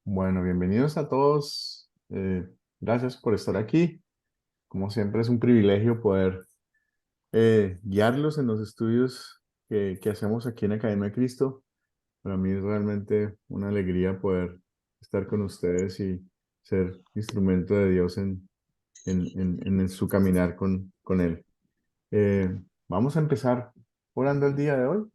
Bueno, bienvenidos a todos. Gracias por estar aquí. Como siempre es un privilegio poder guiarlos en los estudios que hacemos aquí en Academia de Cristo. Para mí es realmente una alegría poder estar con ustedes y ser instrumento de Dios en su caminar con Él. Eh, Vamos a empezar orando el día de hoy.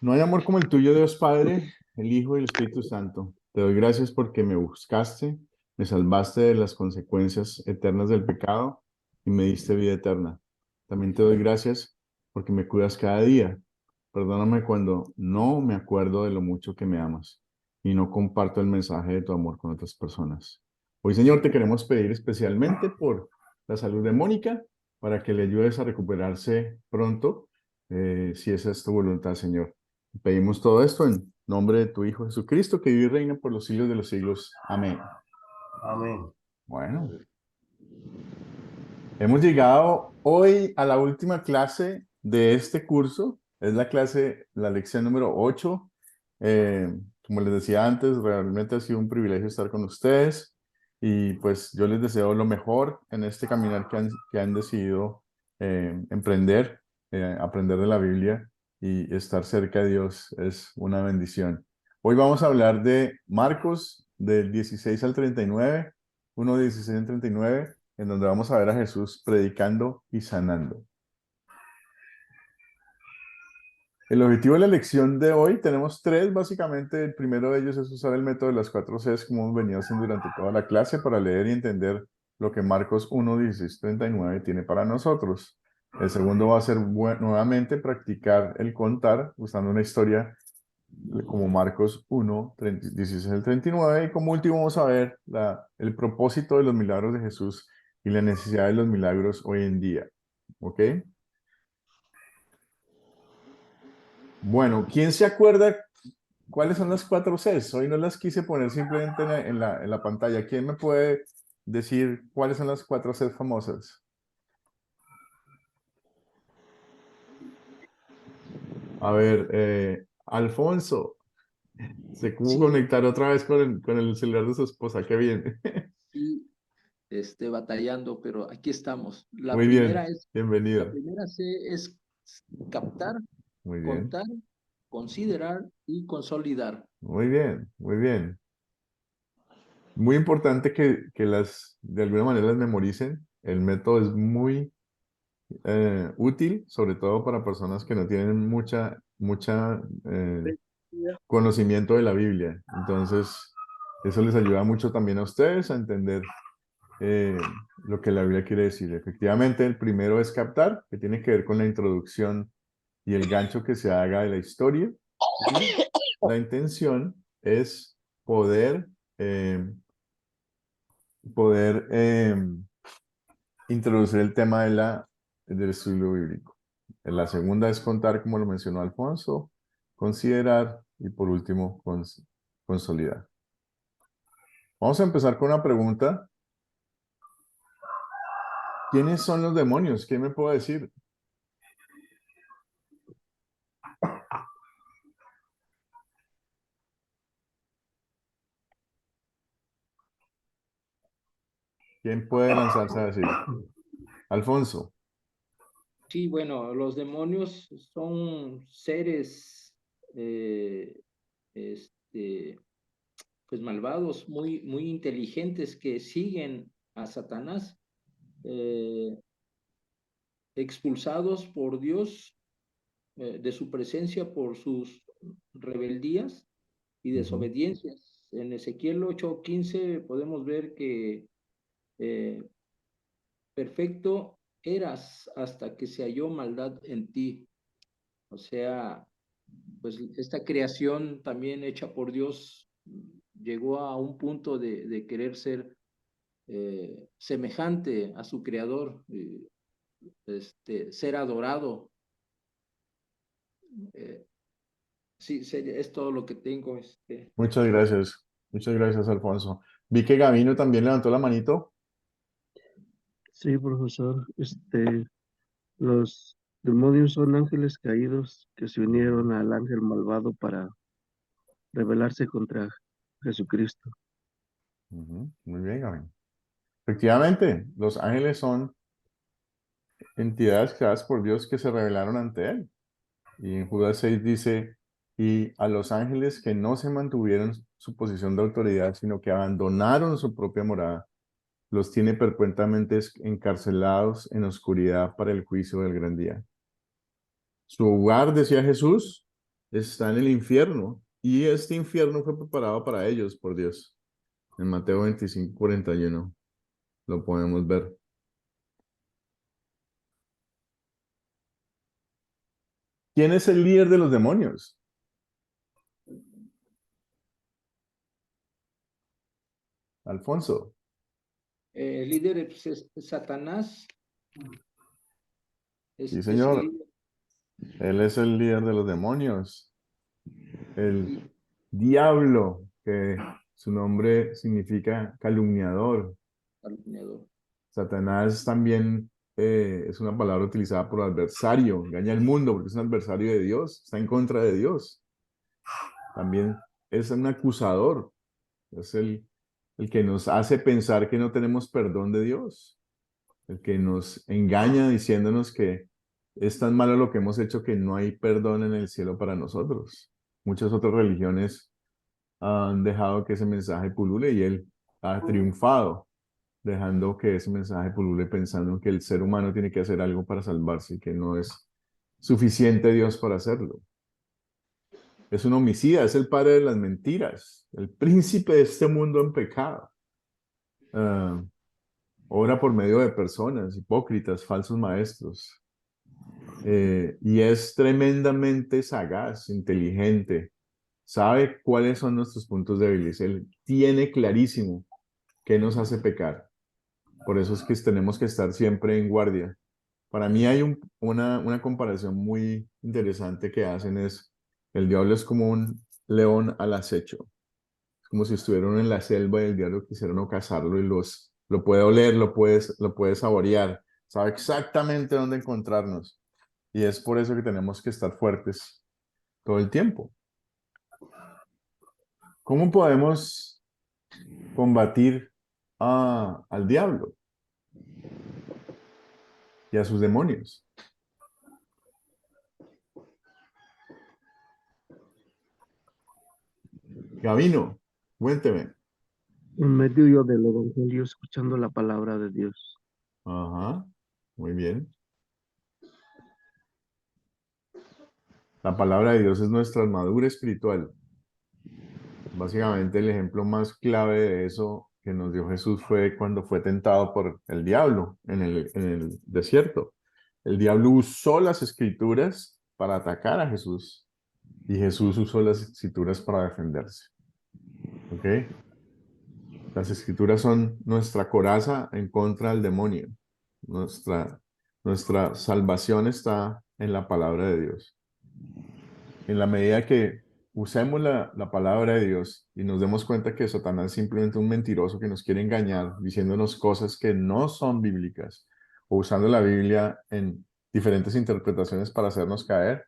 No hay amor como el tuyo, Dios Padre, el Hijo y el Espíritu Santo. Te doy gracias porque me buscaste, me salvaste de las consecuencias eternas del pecado y me diste vida eterna. También te doy gracias porque me cuidas cada día. Perdóname cuando no me acuerdo de lo mucho que me amas y no comparto el mensaje de tu amor con otras personas. Hoy, Señor, te queremos pedir especialmente por la salud de Mónica, para que le ayudes a recuperarse pronto, si esa es tu voluntad, Señor. Pedimos todo esto en nombre de tu Hijo Jesucristo, que vive y reina por los siglos de los siglos. Amén. Amén. Bueno, hemos llegado hoy a la última clase de este curso. Es la lección número 8. Como les decía antes, realmente ha sido un privilegio estar con ustedes y pues yo les deseo lo mejor en este caminar que han decidido emprender, aprender de la Biblia y estar cerca de Dios es una bendición. Hoy vamos a hablar de Marcos del 16 al 39, 1 16 al 39, en donde vamos a ver a Jesús predicando y sanando. El objetivo de la lección de hoy, tenemos tres, básicamente. El primero de ellos es usar el método de las 4 Cs, como hemos venido haciendo durante toda la clase, para leer y entender lo que Marcos 1, 16, 39 tiene para nosotros. El segundo va a ser nuevamente practicar el contar usando una historia como Marcos 1, 16 al 39. Y como último vamos a ver el propósito de los milagros de Jesús y la necesidad de los milagros hoy en día. ¿Ok? Bueno, ¿quién se acuerda cuáles son las 4 Cs? Hoy no las quise poner simplemente en la pantalla. ¿Quién me puede decir cuáles son las 4 Cs famosas? A ver, Alfonso, se pudo Sí, conectar otra vez con el celular de su esposa. Qué bien. sí, batallando, pero aquí estamos. Muy bien, La bienvenido. primera C es captar, Muy bien, contar, considerar y consolidar. muy bien, muy bien. Muy importante que de alguna manera las memoricen. El método es muy útil, sobre todo para personas que no tienen mucha conocimiento de la Biblia. Entonces, eso les ayuda mucho también a ustedes a entender eh, lo que la Biblia quiere decir. Efectivamente, el primero es captar, que tiene que ver con la introducción y el gancho que se haga de la historia. Y la intención es eh, poder introducir el tema del estudio bíblico. La segunda es contar, como lo mencionó Alfonso, considerar y por último consolidar. Vamos a empezar con una pregunta. ¿Quiénes son los demonios? ¿Quién me puede decir? ¿Quién puede lanzarse a decir? Alfonso. Sí, bueno, los demonios son seres, eh, este, pues malvados, muy inteligentes que siguen a Satanás, eh, expulsados por Dios de su presencia por sus rebeldías y Ujú. desobediencias. En Ezequiel 8:15 podemos ver que eh, perfecto eras hasta que se halló maldad en ti. O sea, pues esta creación también hecha por Dios llegó a un punto de querer ser semejante a su creador, ser adorado. Eh, sí, es todo lo que tengo. Muchas gracias. Muchas gracias, Alfonso. Vi que Gavino también levantó la manito. Sí, profesor. Los Demonios son ángeles caídos que se unieron al ángel malvado para rebelarse contra Jesucristo. Muy bien, Gabriel. Efectivamente, los ángeles son entidades creadas por Dios que se rebelaron ante Él. Y en Judas 6 dice, y a los ángeles que no se mantuvieron su posición de autoridad, sino que abandonaron su propia morada, los tiene perpetuamente encarcelados en oscuridad para el juicio del gran día. Su hogar, decía Jesús, está en el infierno, y este infierno fue preparado para ellos por Dios. En Mateo 25:41 lo podemos ver. ¿Quién es el líder de los demonios? Alfonso. El líder es Satanás. Sí, Es el señor. líder. Él es el líder de los demonios. El diablo, que su nombre significa calumniador. Calumniador. Satanás también es una palabra utilizada por adversario, engaña al mundo porque es un adversario de Dios, está en contra de Dios. También es un acusador, es el que nos hace pensar que no tenemos perdón de Dios, el que nos engaña diciéndonos que es tan malo lo que hemos hecho que no hay perdón en el cielo para nosotros. Muchas otras religiones han dejado que ese mensaje pulule y él ha triunfado, dejando que ese mensaje pulule pensando que el ser humano tiene que hacer algo para salvarse y que no es suficiente Dios para hacerlo. Es un homicida, es el padre de las mentiras, el príncipe de este mundo en pecado. Obra por medio de personas, hipócritas, falsos maestros. Y es tremendamente sagaz, inteligente, sabe cuáles son nuestros puntos débiles. Él tiene clarísimo qué nos hace pecar. Por eso es que tenemos que estar siempre en guardia. Para mí hay una comparación muy interesante que hacen es, el diablo es como un león al acecho. Es como si estuvieran en la selva y el diablo quisiera no cazarlo y lo puede oler, lo puede saborear. Sabe exactamente dónde encontrarnos. Y es por eso que tenemos que estar fuertes todo el tiempo. ¿Cómo podemos combatir al diablo y a sus demonios? Gabino, cuénteme. En medio del Evangelio, escuchando la palabra de Dios. Ajá, muy bien. La palabra de Dios es nuestra armadura espiritual. Básicamente el ejemplo más clave de eso que nos dio Jesús fue cuando fue tentado por el diablo en el desierto. El diablo usó las escrituras para atacar a Jesús y Jesús usó las escrituras para defenderse. ¿Ok? Las escrituras son nuestra coraza en contra del demonio. Nuestra, nuestra salvación está en la palabra de Dios. En la medida que usemos la palabra de Dios y nos demos cuenta que Satanás es simplemente un mentiroso que nos quiere engañar, diciéndonos cosas que no son bíblicas, o usando la Biblia en diferentes interpretaciones para hacernos caer,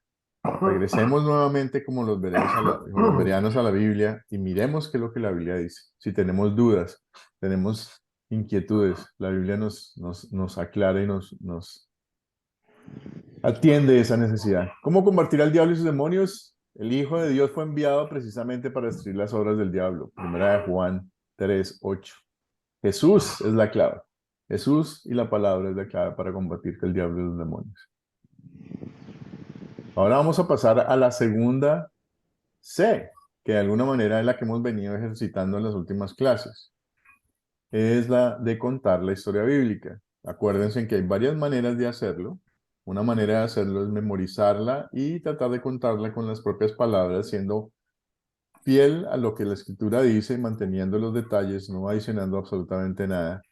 regresemos nuevamente como los bereanos a la Biblia y miremos qué es lo que la Biblia dice. Si tenemos dudas, tenemos inquietudes, la Biblia nos aclara y nos atiende esa necesidad. ¿Cómo combatir al diablo y sus demonios? El Hijo de Dios fue enviado precisamente para destruir las obras del diablo. Primera de Juan 3:8. Jesús es la clave. Jesús y la palabra es la clave para combatir el diablo y los demonios. Ahora vamos a pasar a la segunda C, que de alguna manera es la que hemos venido ejercitando en las últimas clases. Es la de contar la historia bíblica. Acuérdense que hay varias maneras de hacerlo. Una manera de hacerlo es memorizarla y tratar de contarla con las propias palabras, siendo fiel a lo que la escritura dice, manteniendo los detalles, no adicionando absolutamente nada.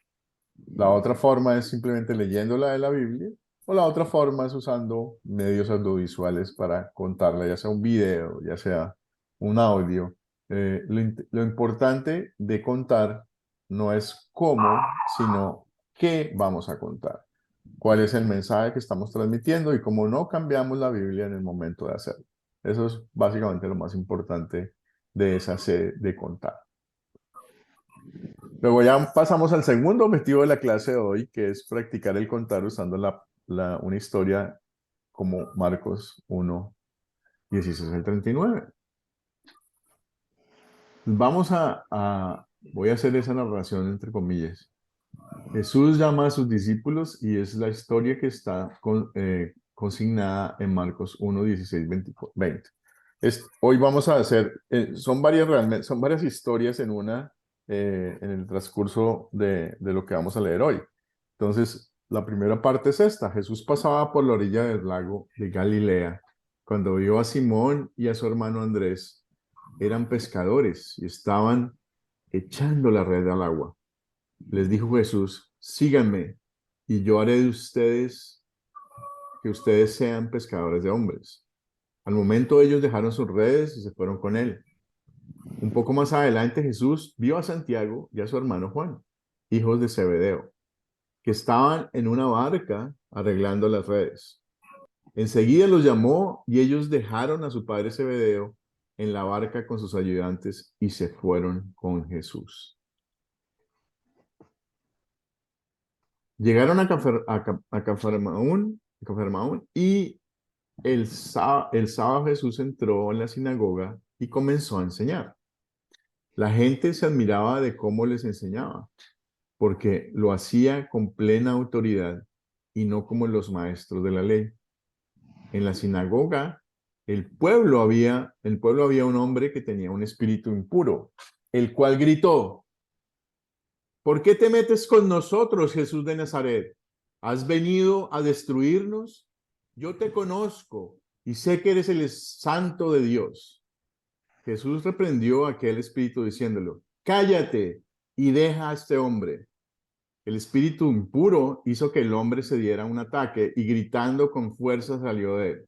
La otra forma es simplemente leyéndola de la Biblia, o la otra forma es usando medios audiovisuales para contarla, ya sea un video, ya sea un audio. Lo importante de contar no es cómo, sino qué vamos a contar. cuál es el mensaje que estamos transmitiendo y cómo no cambiamos la Biblia en el momento de hacerlo. Eso es básicamente lo más importante de esa sede de contar. Luego ya pasamos al segundo objetivo de la clase de hoy, que es practicar el contar usando una historia como Marcos 1, 16 al 39. Voy a hacer esa narración entre comillas. Jesús llama a sus discípulos y es la historia que está consignada en Marcos 1, 16, 20. Hoy vamos a hacer, son varias historias en el transcurso de lo que vamos a leer hoy. Entonces, la primera parte es esta. Jesús pasaba por la orilla del lago de Galilea cuando vio a Simón y a su hermano Andrés. Eran pescadores y estaban echando la red al agua. Les dijo Jesús, síganme y yo haré de ustedes que ustedes sean pescadores de hombres. Al momento ellos dejaron sus redes y se fueron con él. Un poco más adelante Jesús vio a Santiago y a su hermano Juan, hijos de Zebedeo, que estaban en una barca arreglando las redes. Enseguida los llamó y ellos dejaron a su padre Zebedeo en la barca con sus ayudantes y se fueron con Jesús. Llegaron a Cafarnaún y el sábado Jesús entró en la sinagoga y comenzó a enseñar. La gente se admiraba de cómo les enseñaba, porque lo hacía con plena autoridad y no como los maestros de la ley. En la sinagoga, el pueblo había un hombre que tenía un espíritu impuro, el cual gritó: ¿Por qué te metes con nosotros, Jesús de Nazaret? ¿Has venido a destruirnos? Yo te conozco y sé que eres el santo de Dios. Jesús reprendió a aquel espíritu diciéndolo: cállate y deja a este hombre. El espíritu impuro hizo que el hombre se diera un ataque y gritando con fuerza salió de él.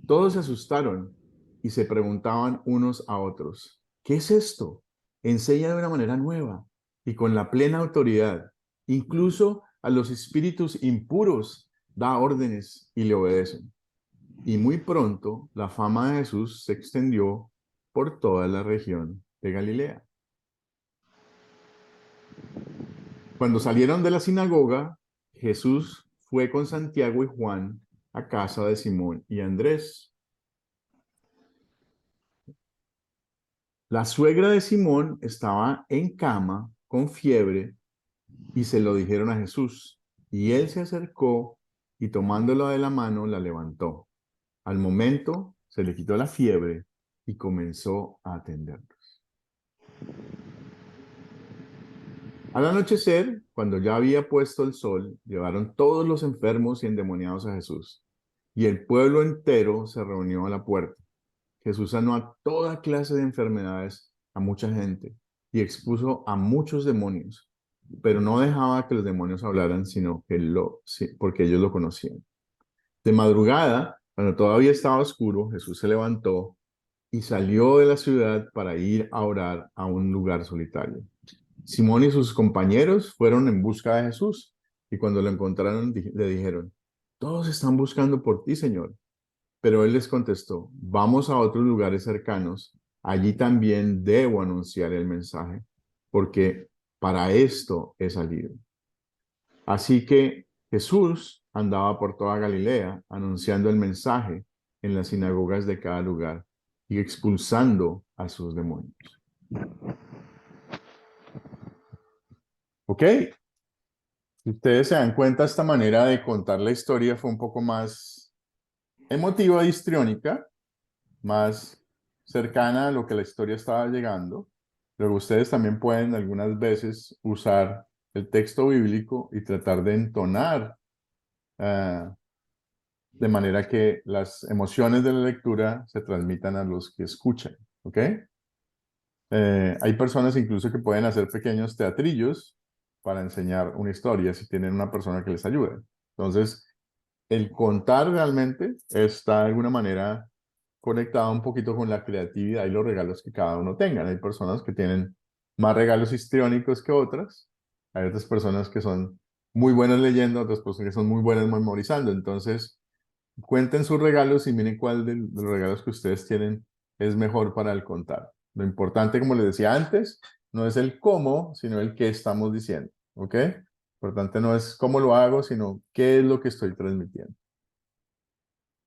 Todos se asustaron y se preguntaban unos a otros: ¿qué es esto? Enseña de una manera nueva y con la plena autoridad. Incluso a los espíritus impuros da órdenes y le obedecen. Y muy pronto la fama de Jesús se extendió por toda la región de Galilea. Cuando salieron de la sinagoga, Jesús fue con Santiago y Juan a casa de Simón y Andrés. La suegra de Simón estaba en cama con fiebre y se lo dijeron a Jesús. Y él se acercó y tomándola de la mano la levantó. Al momento se le quitó la fiebre y comenzó a atenderlos. Al anochecer, cuando ya había puesto el sol, llevaron todos los enfermos y endemoniados a Jesús. Y el pueblo entero se reunió a la puerta. Jesús sanó a toda clase de enfermedades a mucha gente y expuso a muchos demonios, pero no dejaba que los demonios hablaran, sino porque ellos lo conocían. De madrugada, cuando todavía estaba oscuro, Jesús se levantó y salió de la ciudad para ir a orar a un lugar solitario. Simón y sus compañeros fueron en busca de Jesús y cuando lo encontraron le dijeron: todos están buscando por ti, Señor. Pero él les contestó: vamos a otros lugares cercanos, allí también debo anunciar el mensaje, porque para esto he salido. Así que Jesús andaba por toda Galilea anunciando el mensaje en las sinagogas de cada lugar y expulsando a sus demonios. ¿Ok? Si ustedes se dan cuenta, esta manera de contar la historia fue un poco más emotiva y histriónica, más cercana a lo que la historia estaba llegando. Luego ustedes también pueden algunas veces usar el texto bíblico y tratar de entonar de manera que las emociones de la lectura se transmitan a los que escuchan, ¿ok? Hay personas incluso que pueden hacer pequeños teatrillos para enseñar una historia si tienen una persona que les ayude. Entonces, el contar realmente está de alguna manera conectado un poquito con la creatividad y los regalos que cada uno tenga. Hay personas que tienen más regalos histriónicos que otras. Hay otras personas que son muy buenas leyendo, otras personas que son muy buenas memorizando. Entonces, cuenten sus regalos y miren cuál de los regalos que ustedes tienen es mejor para el contar. Lo importante, como les decía antes, no es el cómo, sino el qué estamos diciendo. ¿Ok? Lo importante no es cómo lo hago, sino qué es lo que estoy transmitiendo.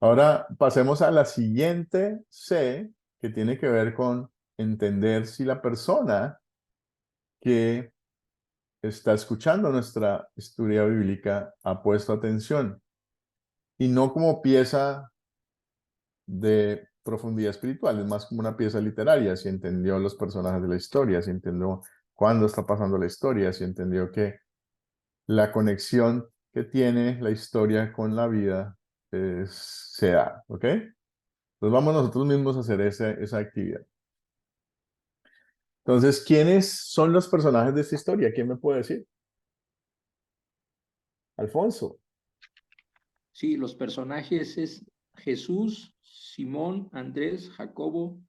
Ahora pasemos a la siguiente C, que tiene que ver con entender si la persona que está escuchando nuestra historia bíblica ha puesto atención y no como pieza de profundidad espiritual, es más como una pieza literaria, si entendió los personajes de la historia, si entendió cuándo está pasando la historia, si entendió que la conexión que tiene la historia con la vida se da, ¿ok? Entonces vamos nosotros mismos a hacer esa actividad. Entonces, ¿quiénes son los personajes de esta historia? ¿Quién me puede decir? Alfonso. Sí, los personajes es Jesús, Simón, Andrés, Jacobo,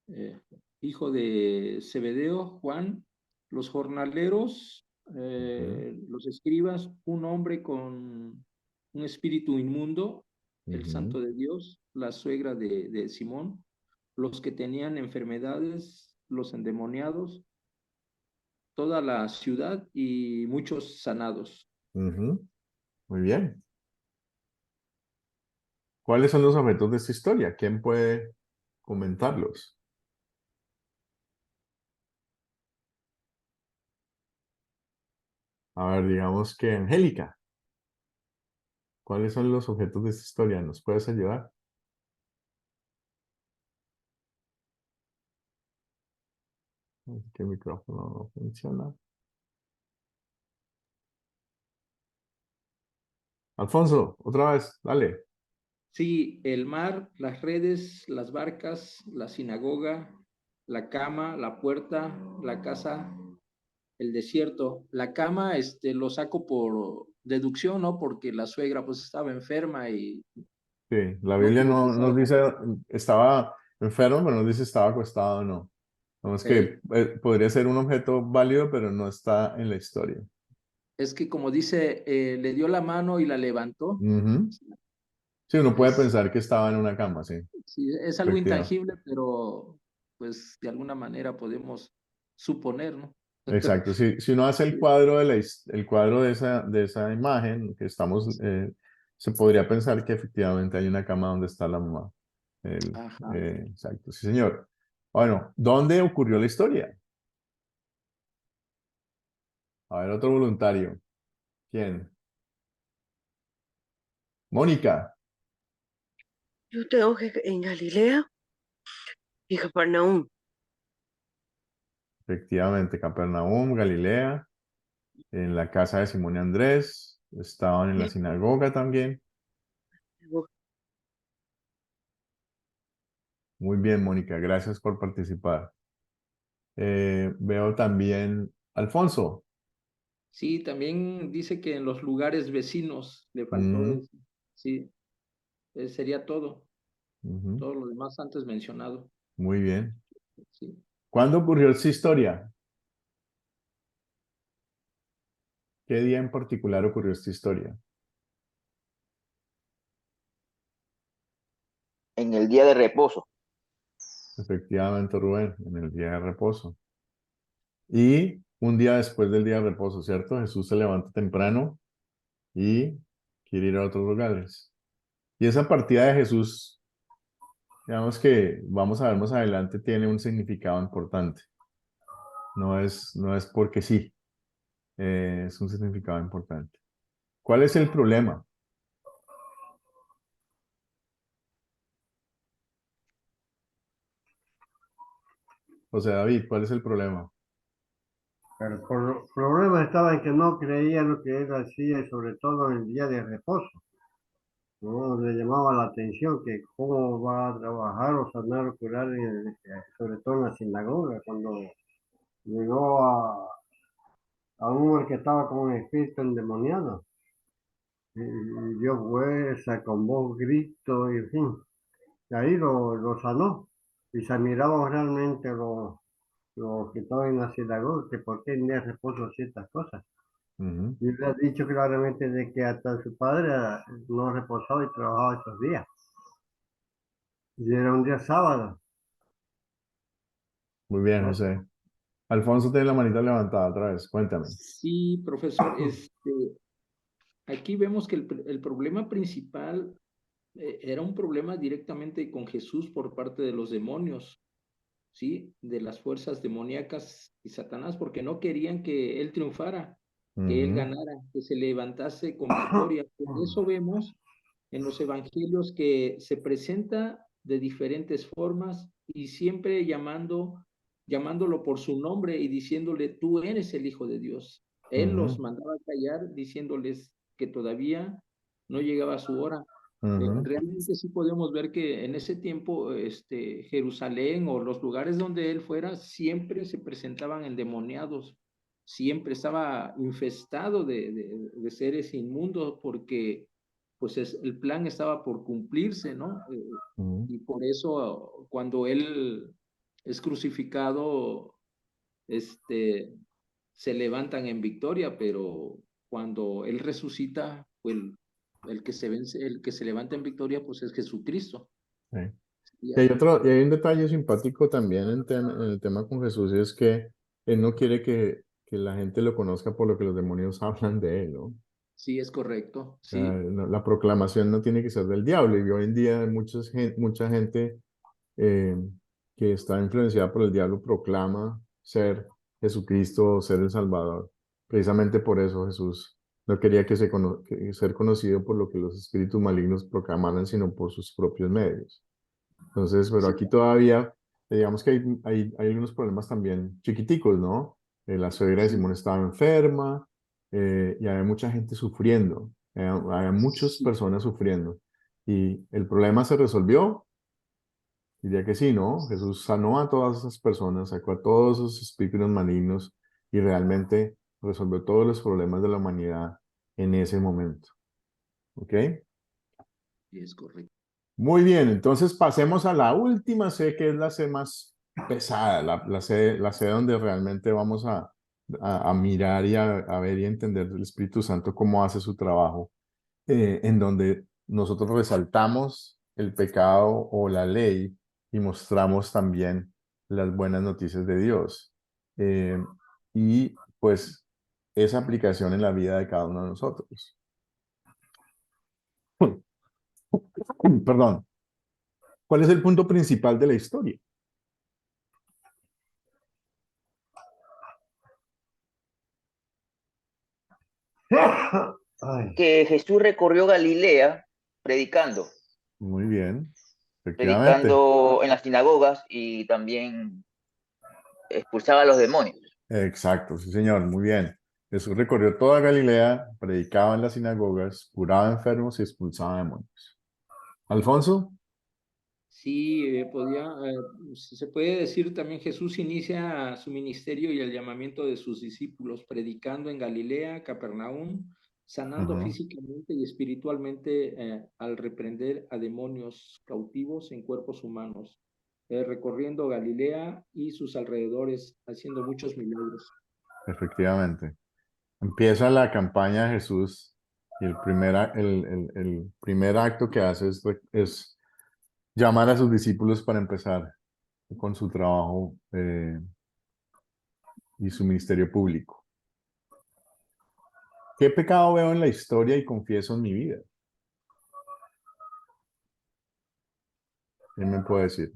eh, hijo de Zebedeo, Juan, los jornaleros, Ujú, los escribas, un hombre con un espíritu inmundo, el ujú, santo de Dios, la suegra de Simón, los que tenían enfermedades, los endemoniados, toda la ciudad y muchos sanados. ujú. Muy bien. ¿Cuáles son los objetos de esta historia? ¿Quién puede comentarlos? A ver, digamos que Angélica. ¿Cuáles son los objetos de esta historia? ¿Nos puedes ayudar? Es que el micrófono no funciona. Alfonso, otra vez, dale. Sí, el mar, las redes, las barcas, la sinagoga, la cama, la puerta, la casa, el desierto. La cama, lo saco por deducción, ¿no? Porque la suegra pues estaba enferma y Sí, la no Biblia quiero no utilizar nos otra dice cosa. estaba enfermo, pero nos dice estaba acostado o no. No, es que podría ser un objeto válido, pero no está en la historia. Es que como dice, le dio la mano y la levantó. Ujú. Sí, uno puede Es, pensar que estaba en una cama, sí, sí, es algo efectivamente. intangible, pero pues de alguna manera podemos suponer, ¿no? Exacto. Si uno hace el cuadro el cuadro de esa imagen que estamos, se podría pensar que efectivamente hay una cama donde está la mamá. Ajá. Exacto, sí, señor. Bueno, ¿dónde ocurrió la historia? A ver, otro voluntario. ¿Quién? Mónica. Yo tengo que en Galilea y Capernaum. Efectivamente, Capernaum, Galilea, en la casa de Simón y Andrés, estaban en la sinagoga también. Muy bien, Mónica, gracias por participar. Veo también Alfonso. Sí, también dice que en los lugares vecinos le faltó Mm, decir. Sí, sería todo, ujú, todo lo demás antes mencionado. muy bien. Sí. ¿Cuándo ocurrió esta historia? ¿Qué día en particular ocurrió esta historia? En el día de reposo. Efectivamente, Rubén, en el día de reposo. Y un día después del día de reposo, ¿cierto? Jesús se levanta temprano y quiere ir a otros lugares. Y esa partida de Jesús, digamos que vamos a ver más adelante, tiene un significado importante. No es porque sí, es un significado importante. ¿Cuál es el problema? José David, ¿cuál es el problema? El problema estaba en que no creía lo que él hacía, y sobre todo en el día de reposo. No le llamaba la atención que cómo va a trabajar o sanar o curar, sobre todo en la sinagoga, cuando llegó a un hombre que estaba con un espíritu endemoniado. Y Dios fuerza con voz, grito, y en fin. Y ahí lo sanó. Y se admiraba realmente los que estaban en la sinagoga, que por qué en día de reposo ciertas cosas. Ujú, Y le ha dicho claramente de que hasta su padre no reposaba y trabajaba estos días. Y era un día sábado. muy bien, ¿No? José. Alfonso tiene la manita levantada otra vez. Cuéntame. Sí, profesor, aquí vemos que el problema principal era un problema directamente con Jesús por parte de los demonios, ¿sí? De las fuerzas demoníacas y Satanás, porque no querían que él triunfara, que él Ujú, ganara, que se levantase con victoria. Por eso vemos en los evangelios que se presenta de diferentes formas y siempre llamándolo por su nombre y diciéndole, tú eres el Hijo de Dios. Él los ujú, mandaba a callar diciéndoles que todavía no llegaba su hora. ujú, Realmente sí podemos ver que en ese tiempo Jerusalén o los lugares donde él fuera siempre se presentaban endemoniados, siempre estaba infestado de seres inmundos porque pues el plan estaba por cumplirse, ¿no? ujú. Y por eso cuando él es crucificado, este, se levantan en victoria, pero cuando él resucita, pues el que se vence, el que se levanta en victoria, pues es Jesucristo. Sí. Y Y hay así. otro, y hay un detalle simpático también en el tema con Jesús, es que él no quiere que la gente lo conozca por lo que los demonios hablan de él, ¿no? Sí, es correcto, sí, La proclamación no tiene que ser del diablo, y hoy en día mucha gente eh, que está influenciada por el diablo proclama ser Jesucristo o ser el Salvador. Precisamente por eso Jesús no quería que ser conocido por lo que los espíritus malignos proclamaran, sino por sus propios medios. Entonces, pero sí, aquí todavía, digamos que hay algunos problemas también chiquiticos, ¿no? La suegra de sí, Simón estaba enferma, y había mucha gente sufriendo, había muchas sí, personas sufriendo. Y el problema se resolvió, diría que sí, ¿no? Jesús sanó a todas esas personas, sacó a todos esos espíritus malignos y realmente resolvió todos los problemas de la humanidad en ese momento. ¿Ok? es correcto. Muy bien, entonces pasemos a la última C, que es la C más pesada, la C donde realmente vamos a mirar y a ver y entender del Espíritu Santo cómo hace su trabajo, en donde nosotros resaltamos el pecado o la ley y mostramos también las buenas noticias de Dios. Eh, y pues esa aplicación en la vida de cada uno de nosotros. Perdón. ¿Cuál es el punto principal de la historia? Ay, Que Jesús recorrió Galilea predicando, Muy bien, efectivamente, predicando en las sinagogas y también expulsaba a los demonios. exacto, sí señor, muy bien. Jesús recorrió toda Galilea, predicaba en las sinagogas, curaba enfermos y expulsaba demonios. Alfonso, Sí, se puede decir también Jesús inicia su ministerio y el llamamiento de sus discípulos, predicando en Galilea, Capernaum, sanando ujú, físicamente y espiritualmente al reprender a demonios cautivos en cuerpos humanos, recorriendo Galilea y sus alrededores, haciendo muchos milagros. efectivamente. Empieza la campaña de Jesús y el primer acto que hace es llamar a sus discípulos para empezar con su trabajo, y su ministerio público. ¿Qué pecado veo en la historia y confieso en mi vida? ¿Quién me puede decir?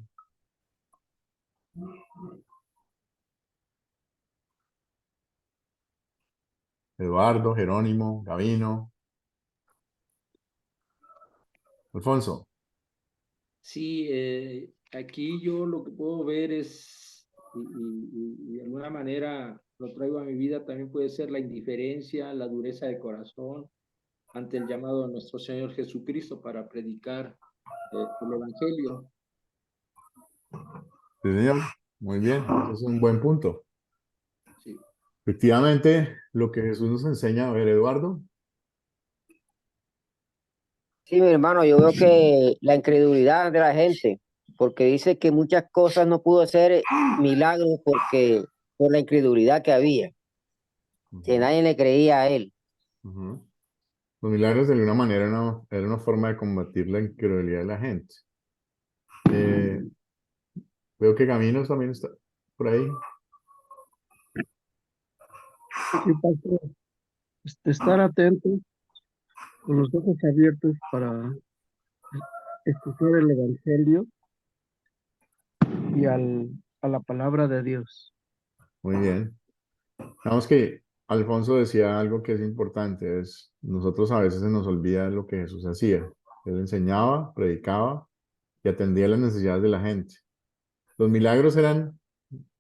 Eduardo, Jerónimo, Gavino, Alfonso. Sí, aquí yo lo que puedo ver es, y de alguna manera lo traigo a mi vida, también puede ser la indiferencia, la dureza de corazón ante el llamado de nuestro Señor Jesucristo para predicar el Evangelio. Sí, señor. Muy bien, ese es un buen punto. Sí, Efectivamente, lo que Jesús nos enseña, a ver, Eduardo. Sí, mi hermano, yo veo que la incredulidad de la gente, porque dice que muchas cosas no pudo hacer milagros porque por la incredulidad que había. que nadie le creía a él. Ujú. Los milagros de alguna manera era una forma de combatir la incredulidad de la gente. Eh, Veo que Caminos también está por ahí. Sí, pastor, estar atento, con los ojos abiertos para escuchar el Evangelio y a la palabra de Dios. Muy bien. Vamos que Alfonso decía algo que es importante, es nosotros a veces se nos olvida lo que Jesús hacía. Él enseñaba, predicaba y atendía las necesidades de la gente. Los milagros eran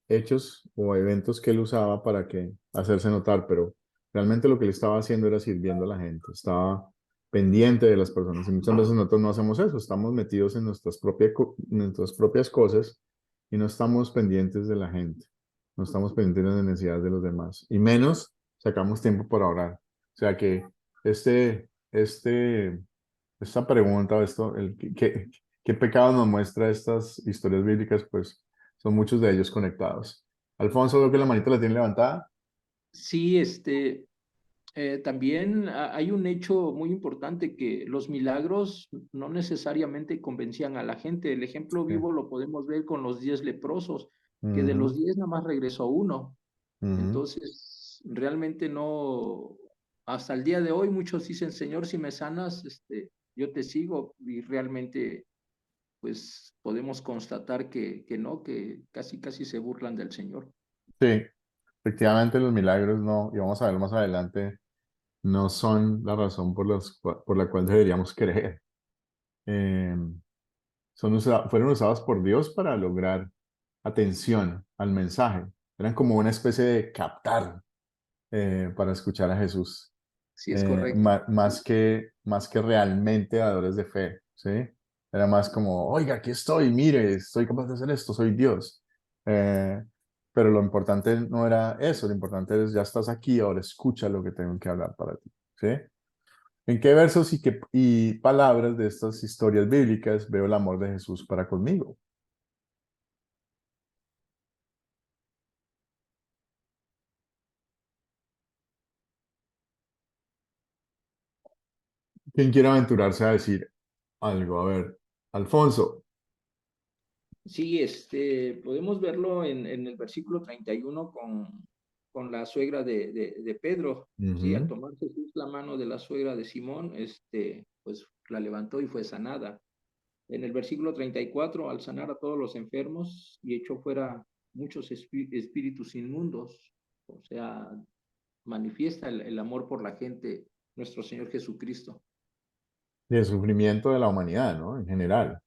hechos o eventos que él usaba para que hacerse notar, pero realmente lo que él estaba haciendo era sirviendo a la gente, estaba pendiente de las personas y muchas veces nosotros no hacemos eso, estamos metidos en nuestras propias cosas y no estamos pendientes de la gente, no estamos pendientes de las necesidades de los demás y menos sacamos tiempo para orar. O sea que este, este, esta pregunta, ¿qué pecado nos muestra estas historias bíblicas? Pues son muchos de ellos conectados. Alfonso, veo que la manita la tiene levantada. Sí, también hay un hecho muy importante que los milagros no necesariamente convencían a la gente. El ejemplo Sí. vivo lo podemos ver con los 10 leprosos, que de los Ujú, 10 nada más regresó uno. ujú. Entonces, realmente no, hasta el día de hoy muchos dicen, Señor, si me sanas, yo te sigo y realmente pues podemos constatar que no, que casi casi se burlan del Señor. Sí, efectivamente los milagros no, y vamos a ver más adelante, no son la razón por la cual deberíamos creer. Eh, fueron usados por Dios para lograr atención al mensaje. Eran como una especie de captar para escuchar a Jesús. Sí, es correcto. Más que realmente dadores de fe, ¿sí? Era más como, oiga, aquí estoy, mire, estoy capaz de hacer esto, soy Dios. Eh, pero lo importante no era eso, lo importante es, ya estás aquí, ahora escucha lo que tengo que hablar para ti, ¿sí? ¿En qué versos y palabras de estas historias bíblicas veo el amor de Jesús para conmigo? ¿Quién quiere aventurarse a decir algo? A ver, Alfonso. Sí, podemos verlo en el versículo 31 con la suegra de Pedro. Sí, al Ujú. tomar Jesús la mano de la suegra de Simón, pues la levantó y fue sanada. En el versículo 34, al sanar a todos los enfermos y echó fuera muchos espíritus inmundos, o sea, manifiesta el amor por la gente, nuestro Señor Jesucristo. Y el sufrimiento de la humanidad, ¿no? En general.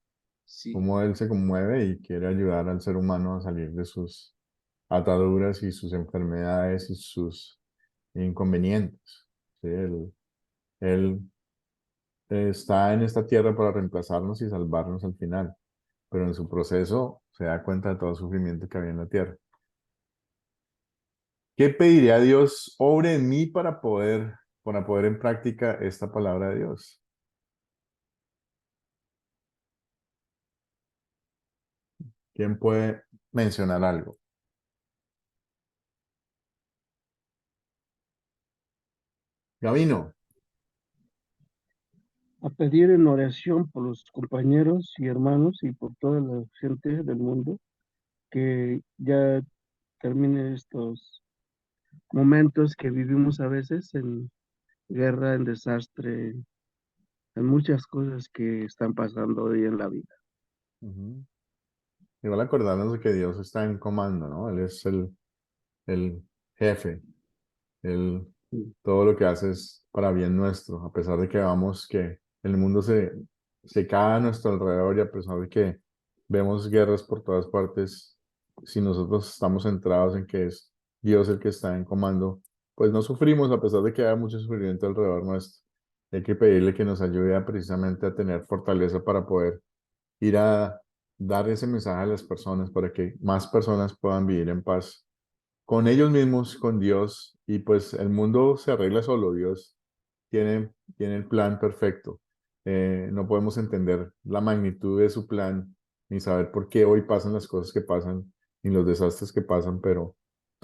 Sí, Cómo él se conmueve y quiere ayudar al ser humano a salir de sus ataduras y sus enfermedades y sus inconvenientes. ¿Sí? Él está en esta tierra para reemplazarnos y salvarnos al final, pero en su proceso se da cuenta de todo el sufrimiento que había en la tierra. ¿Qué pediría a Dios obre en mí para poder en práctica esta palabra de Dios? ¿Quién puede mencionar algo? Gabino. A pedir en oración por los compañeros y hermanos y por toda la gente del mundo que ya termine estos momentos que vivimos a veces en guerra, en desastre, en muchas cosas que están pasando hoy en la vida. Ujú. Igual acordarnos de que Dios está en comando, ¿no? Él es el jefe. Él Sí. todo lo que hace es para bien nuestro, a pesar de que vamos que el mundo se cae a nuestro alrededor y a pesar de que vemos guerras por todas partes, si nosotros estamos centrados en que es Dios el que está en comando, pues no sufrimos a pesar de que haya mucho sufrimiento alrededor nuestro. Hay que pedirle que nos ayude precisamente a tener fortaleza para poder ir a dar ese mensaje a las personas para que más personas puedan vivir en paz con ellos mismos, con Dios, y pues el mundo se arregla solo, Dios tiene el plan perfecto. No podemos entender la magnitud de su plan, ni saber por qué hoy pasan las cosas que pasan, ni los desastres que pasan, pero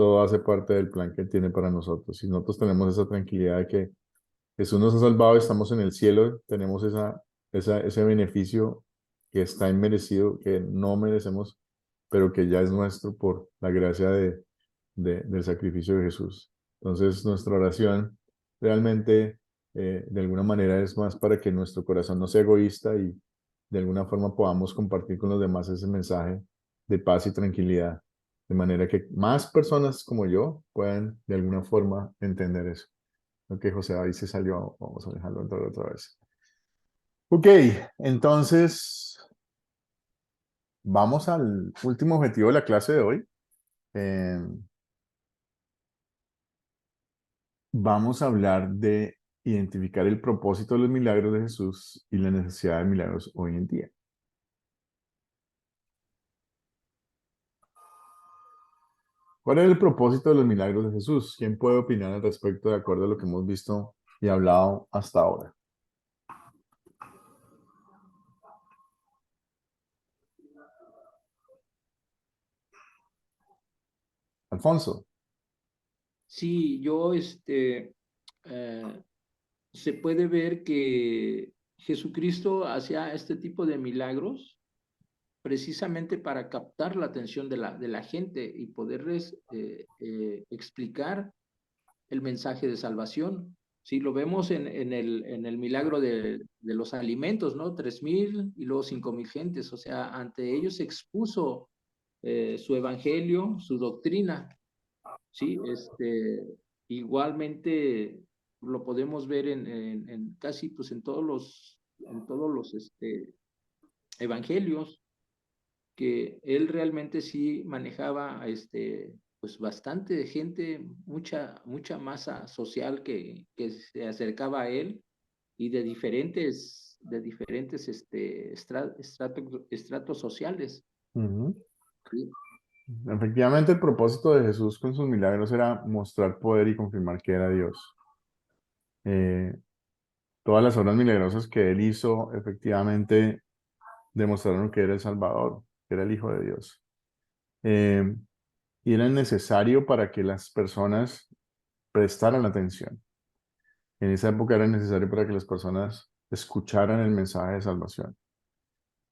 todo hace parte del plan que Él tiene para nosotros. Y nosotros tenemos esa tranquilidad de que Jesús nos ha salvado, estamos en el cielo, tenemos ese beneficio que está inmerecido, que no merecemos, pero que ya es nuestro por la gracia del sacrificio de Jesús. Entonces, nuestra oración realmente, de alguna manera, es más para que nuestro corazón no sea egoísta y de alguna forma podamos compartir con los demás ese mensaje de paz y tranquilidad, de manera que más personas como yo puedan de alguna forma entender eso. Ok, José David se salió, vamos a dejarlo entrar otra vez. Ok, entonces vamos al último objetivo de la clase de hoy. Vamos a hablar de identificar el propósito de los milagros de Jesús y la necesidad de milagros hoy en día. ¿Cuál es el propósito de los milagros de Jesús? ¿Quién puede opinar al respecto de acuerdo a lo que hemos visto y hablado hasta ahora? Alfonso. Sí, se puede ver que Jesucristo hacía este tipo de milagros precisamente para captar la atención de la gente y poderles explicar el mensaje de salvación. Sí, lo vemos en el milagro de los alimentos, ¿no? 3,000 y luego 5,000 gentes. O sea, ante ellos expuso su evangelio, su doctrina. Sí, igualmente lo podemos ver en casi pues en todos los evangelios, que él realmente sí manejaba pues bastante gente, mucha masa social que se acercaba a él y de diferentes estratos sociales. Uh-huh. ¿Sí? Efectivamente, el propósito de Jesús con sus milagros era mostrar poder y confirmar que era Dios. Todas las obras milagrosas que él hizo, efectivamente, demostraron que era el Salvador, que era el Hijo de Dios. Y era necesario para que las personas prestaran atención. En esa época era necesario para que las personas escucharan el mensaje de salvación,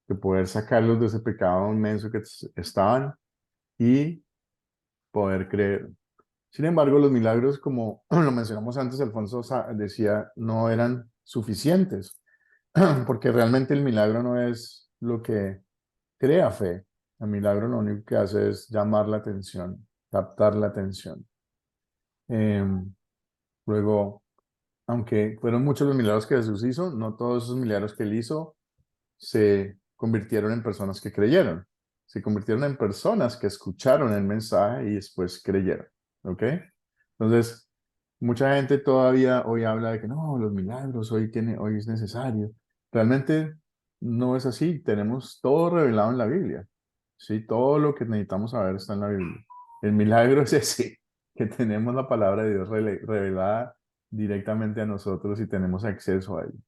de poder sacarlos de ese pecado inmenso que estaban y poder creer. Sin embargo, los milagros, como lo mencionamos antes, Alfonso decía, no eran suficientes, porque realmente el milagro no es lo que crea fe. El milagro lo único que hace es llamar la atención, captar la atención. Luego, aunque fueron muchos los milagros que Jesús hizo, no todos esos milagros que él hizo se convirtieron en personas que creyeron. Se convirtieron en personas que escucharon el mensaje y después creyeron. ¿Ok? Entonces, mucha gente todavía hoy habla de que no, los milagros hoy es necesario. Realmente no es así. Tenemos todo revelado en la Biblia. ¿Sí? Todo lo que necesitamos saber está en la Biblia. El milagro es ese, que tenemos la palabra de Dios revelada directamente a nosotros y tenemos acceso a ella.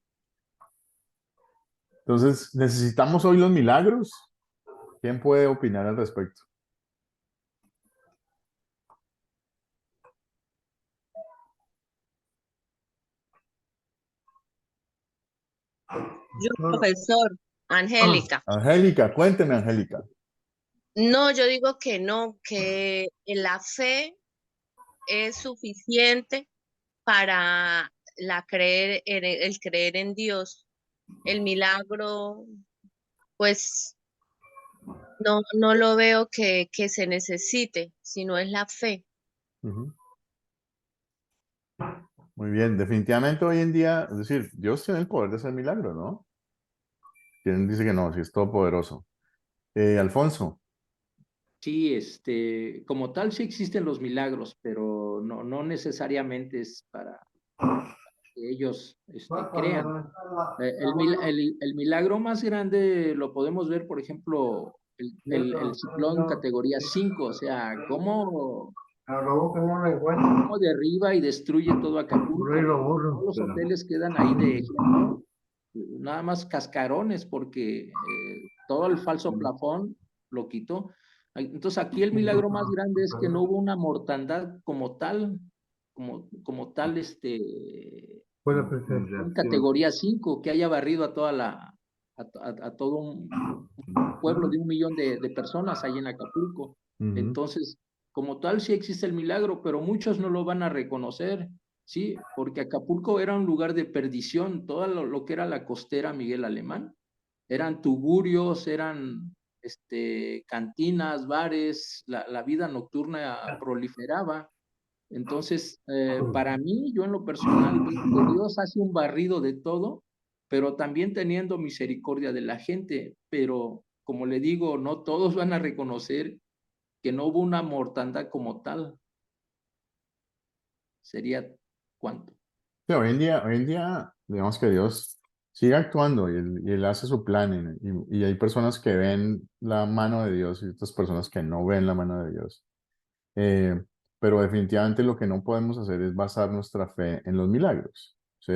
Entonces, ¿necesitamos hoy los milagros? ¿Quién puede opinar al respecto? Yo, profesor, Angélica. Angélica, cuénteme, Angélica. No, yo digo que no, que la fe es suficiente para el creer en Dios. El milagro, pues, no lo veo que se necesite, sino es la fe. Uh-huh. Muy bien, definitivamente hoy en día, es decir, Dios tiene el poder de hacer milagros, ¿no? ¿Quién dice que no? Si es todopoderoso. Alfonso. Sí, como tal sí existen los milagros, pero no necesariamente es para que ellos crean. El milagro más grande lo podemos ver, por ejemplo, el ciclón categoría 5, o sea, cómo derriba y destruye todo Acapulco. Todos los hoteles quedan ahí de ejemplo, nada más cascarones, porque todo el falso plafón lo quitó. Entonces aquí el milagro más grande es que no hubo una mortandad como tal, como tal, Buena en apreciación. categoría 5 que haya barrido a toda a todo un pueblo de 1 millón de personas ahí en Acapulco. Ujú. Entonces, como tal, sí existe el milagro, pero muchos no lo van a reconocer, ¿sí? Porque Acapulco era un lugar de perdición, todo lo que era la costera Miguel Alemán, eran tugurios, eran cantinas, bares, la vida nocturna proliferaba. Entonces, para mí, yo en lo personal, veo que Dios hace un barrido de todo, pero también teniendo misericordia de la gente. Pero, como le digo, no todos van a reconocer que no hubo una mortandad como tal. Sería cuánto. Sí, hoy en día, digamos que Dios sigue actuando y él hace su plan y hay personas que ven la mano de Dios y otras personas que no ven la mano de Dios. Eh, pero definitivamente lo que no podemos hacer es basar nuestra fe en los milagros, ¿sí?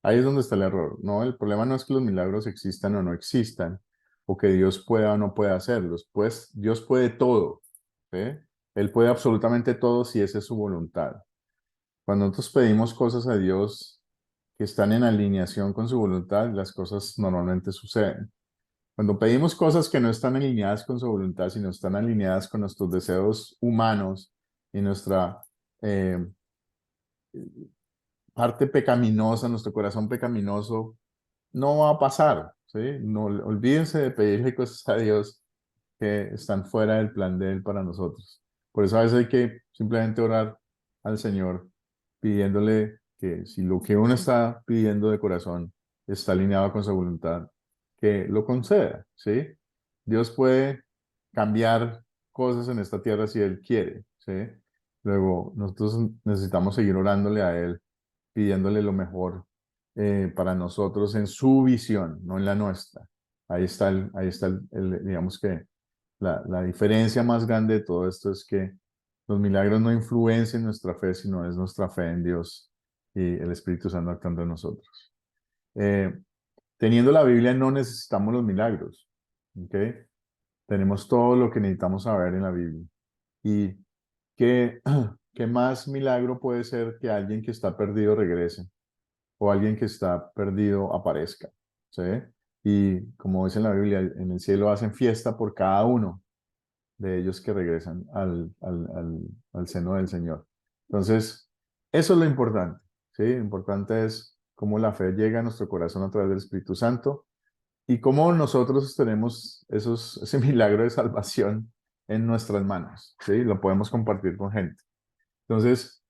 Ahí es donde está el error, ¿no? El problema no es que los milagros existan o no existan, o que Dios pueda o no pueda hacerlos, pues Dios puede todo, ¿sí? Él puede absolutamente todo si esa es su voluntad. Cuando nosotros pedimos cosas a Dios que están en alineación con su voluntad, las cosas normalmente suceden. Cuando pedimos cosas que no están alineadas con su voluntad, sino están alineadas con nuestros deseos humanos y nuestra eh, parte pecaminosa, nuestro corazón pecaminoso, no va a pasar, ¿sí? No, olvídense de pedirle cosas a Dios que están fuera del plan de Él para nosotros. Por eso a veces hay que simplemente orar al Señor pidiéndole que si lo que uno está pidiendo de corazón está alineado con su voluntad, que lo conceda, ¿sí? Dios puede cambiar cosas en esta tierra si Él quiere, ¿sí? Luego, nosotros necesitamos seguir orándole a Él, pidiéndole lo mejor para nosotros en su visión, no en la nuestra. Ahí está digamos que la diferencia más grande de todo esto es que los milagros no influencian nuestra fe, sino es nuestra fe en Dios y el Espíritu Santo actuando en nosotros. Eh, Teniendo la Biblia no necesitamos los milagros, ¿ok? Tenemos todo lo que necesitamos saber en la Biblia. ¿Y qué, qué más milagro puede ser que alguien que está perdido regrese o alguien que está perdido aparezca? ¿Sí? Y como dice en la Biblia, en el cielo hacen fiesta por cada uno de ellos que regresan al seno del Señor. Entonces, eso es lo importante, ¿sí? Lo importante es cómo la fe llega a nuestro corazón a través del Espíritu Santo y cómo nosotros tenemos ese milagro de salvación en nuestras manos, ¿sí? Lo podemos compartir con gente. Entonces,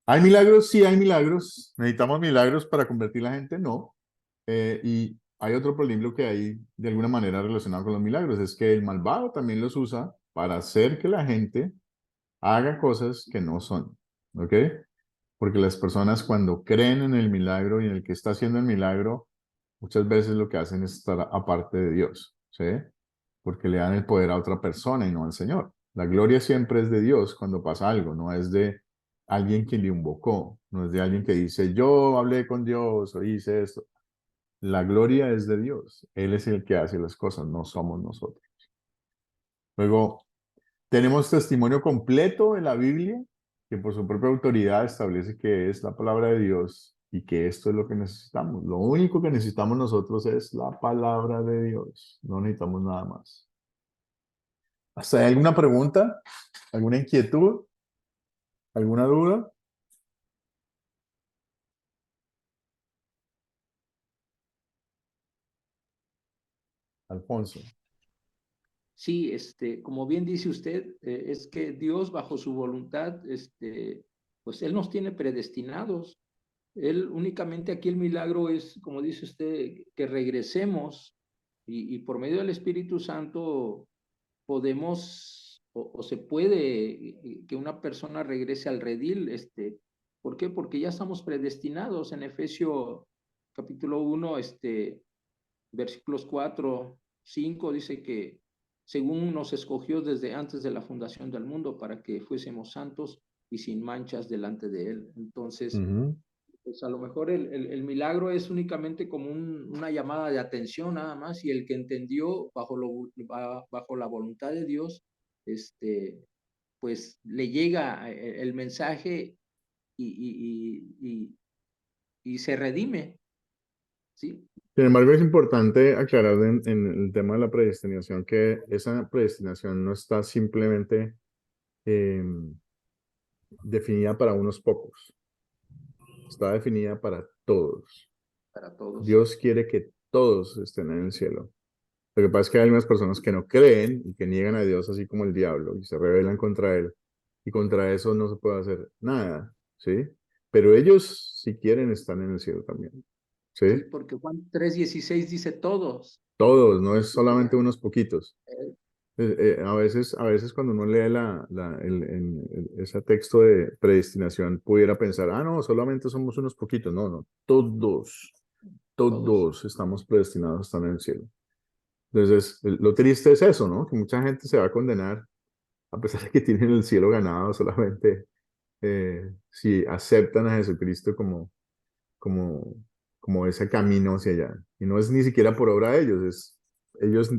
¿hay milagros? Sí, hay milagros. ¿Necesitamos milagros para convertir la gente? No. Y hay otro problema que hay de alguna manera relacionado con los milagros, es que el malvado también los usa para hacer que la gente haga cosas que no son, ¿ok? Porque las personas cuando creen en el milagro y en el que está haciendo el milagro, muchas veces lo que hacen es estar aparte de Dios, ¿sí? Porque le dan el poder a otra persona y no al Señor. La gloria siempre es de Dios cuando pasa algo, no es de alguien que le invocó, no es de alguien que dice, yo hablé con Dios o hice esto. La gloria es de Dios. Él es el que hace las cosas, no somos nosotros. Luego, tenemos testimonio completo en la Biblia, que por su propia autoridad establece que es la palabra de Dios y que esto es lo que necesitamos. Lo único que necesitamos nosotros es la palabra de Dios. No necesitamos nada más. ¿Hasta hay alguna pregunta? ¿Alguna inquietud? ¿Alguna duda? Alfonso. Sí, como bien dice usted, es que Dios bajo su voluntad, pues Él nos tiene predestinados. Él únicamente aquí el milagro es, como dice usted, que regresemos y por medio del Espíritu Santo podemos o se puede que una persona regrese al redil. ¿Por qué? Porque ya estamos predestinados en Efesios capítulo 1, versículos 4, 5, dice que según nos escogió desde antes de la fundación del mundo para que fuésemos santos y sin manchas delante de Él. Entonces, Ujú. pues a lo mejor el milagro es únicamente como una llamada de atención nada más y el que entendió bajo la voluntad de Dios, pues le llega el mensaje y se redime, ¿sí? Sin embargo, es importante aclarar en el tema de la predestinación que esa predestinación no está simplemente eh, definida para unos pocos, está definida para todos. Para todos. Dios quiere que todos estén en el cielo. Lo que pasa es que hay algunas personas que no creen y que niegan a Dios así como el diablo y se rebelan contra él. Y contra eso no se puede hacer nada, ¿sí? Pero ellos, si quieren, están en el cielo también, ¿sí? Sí, porque Juan 3:16 dice todos. Todos, no es solamente unos poquitos. Eh, A veces cuando uno lee ese texto de predestinación, pudiera pensar, ah, no, solamente somos unos poquitos. No, no, todos estamos predestinados a estar en el cielo. Entonces, lo triste es eso, ¿no? Que mucha gente se va a condenar a pesar de que tienen el cielo ganado solamente si aceptan a Jesucristo como, como ese camino hacia allá. Y no es ni siquiera por obra de ellos, ellos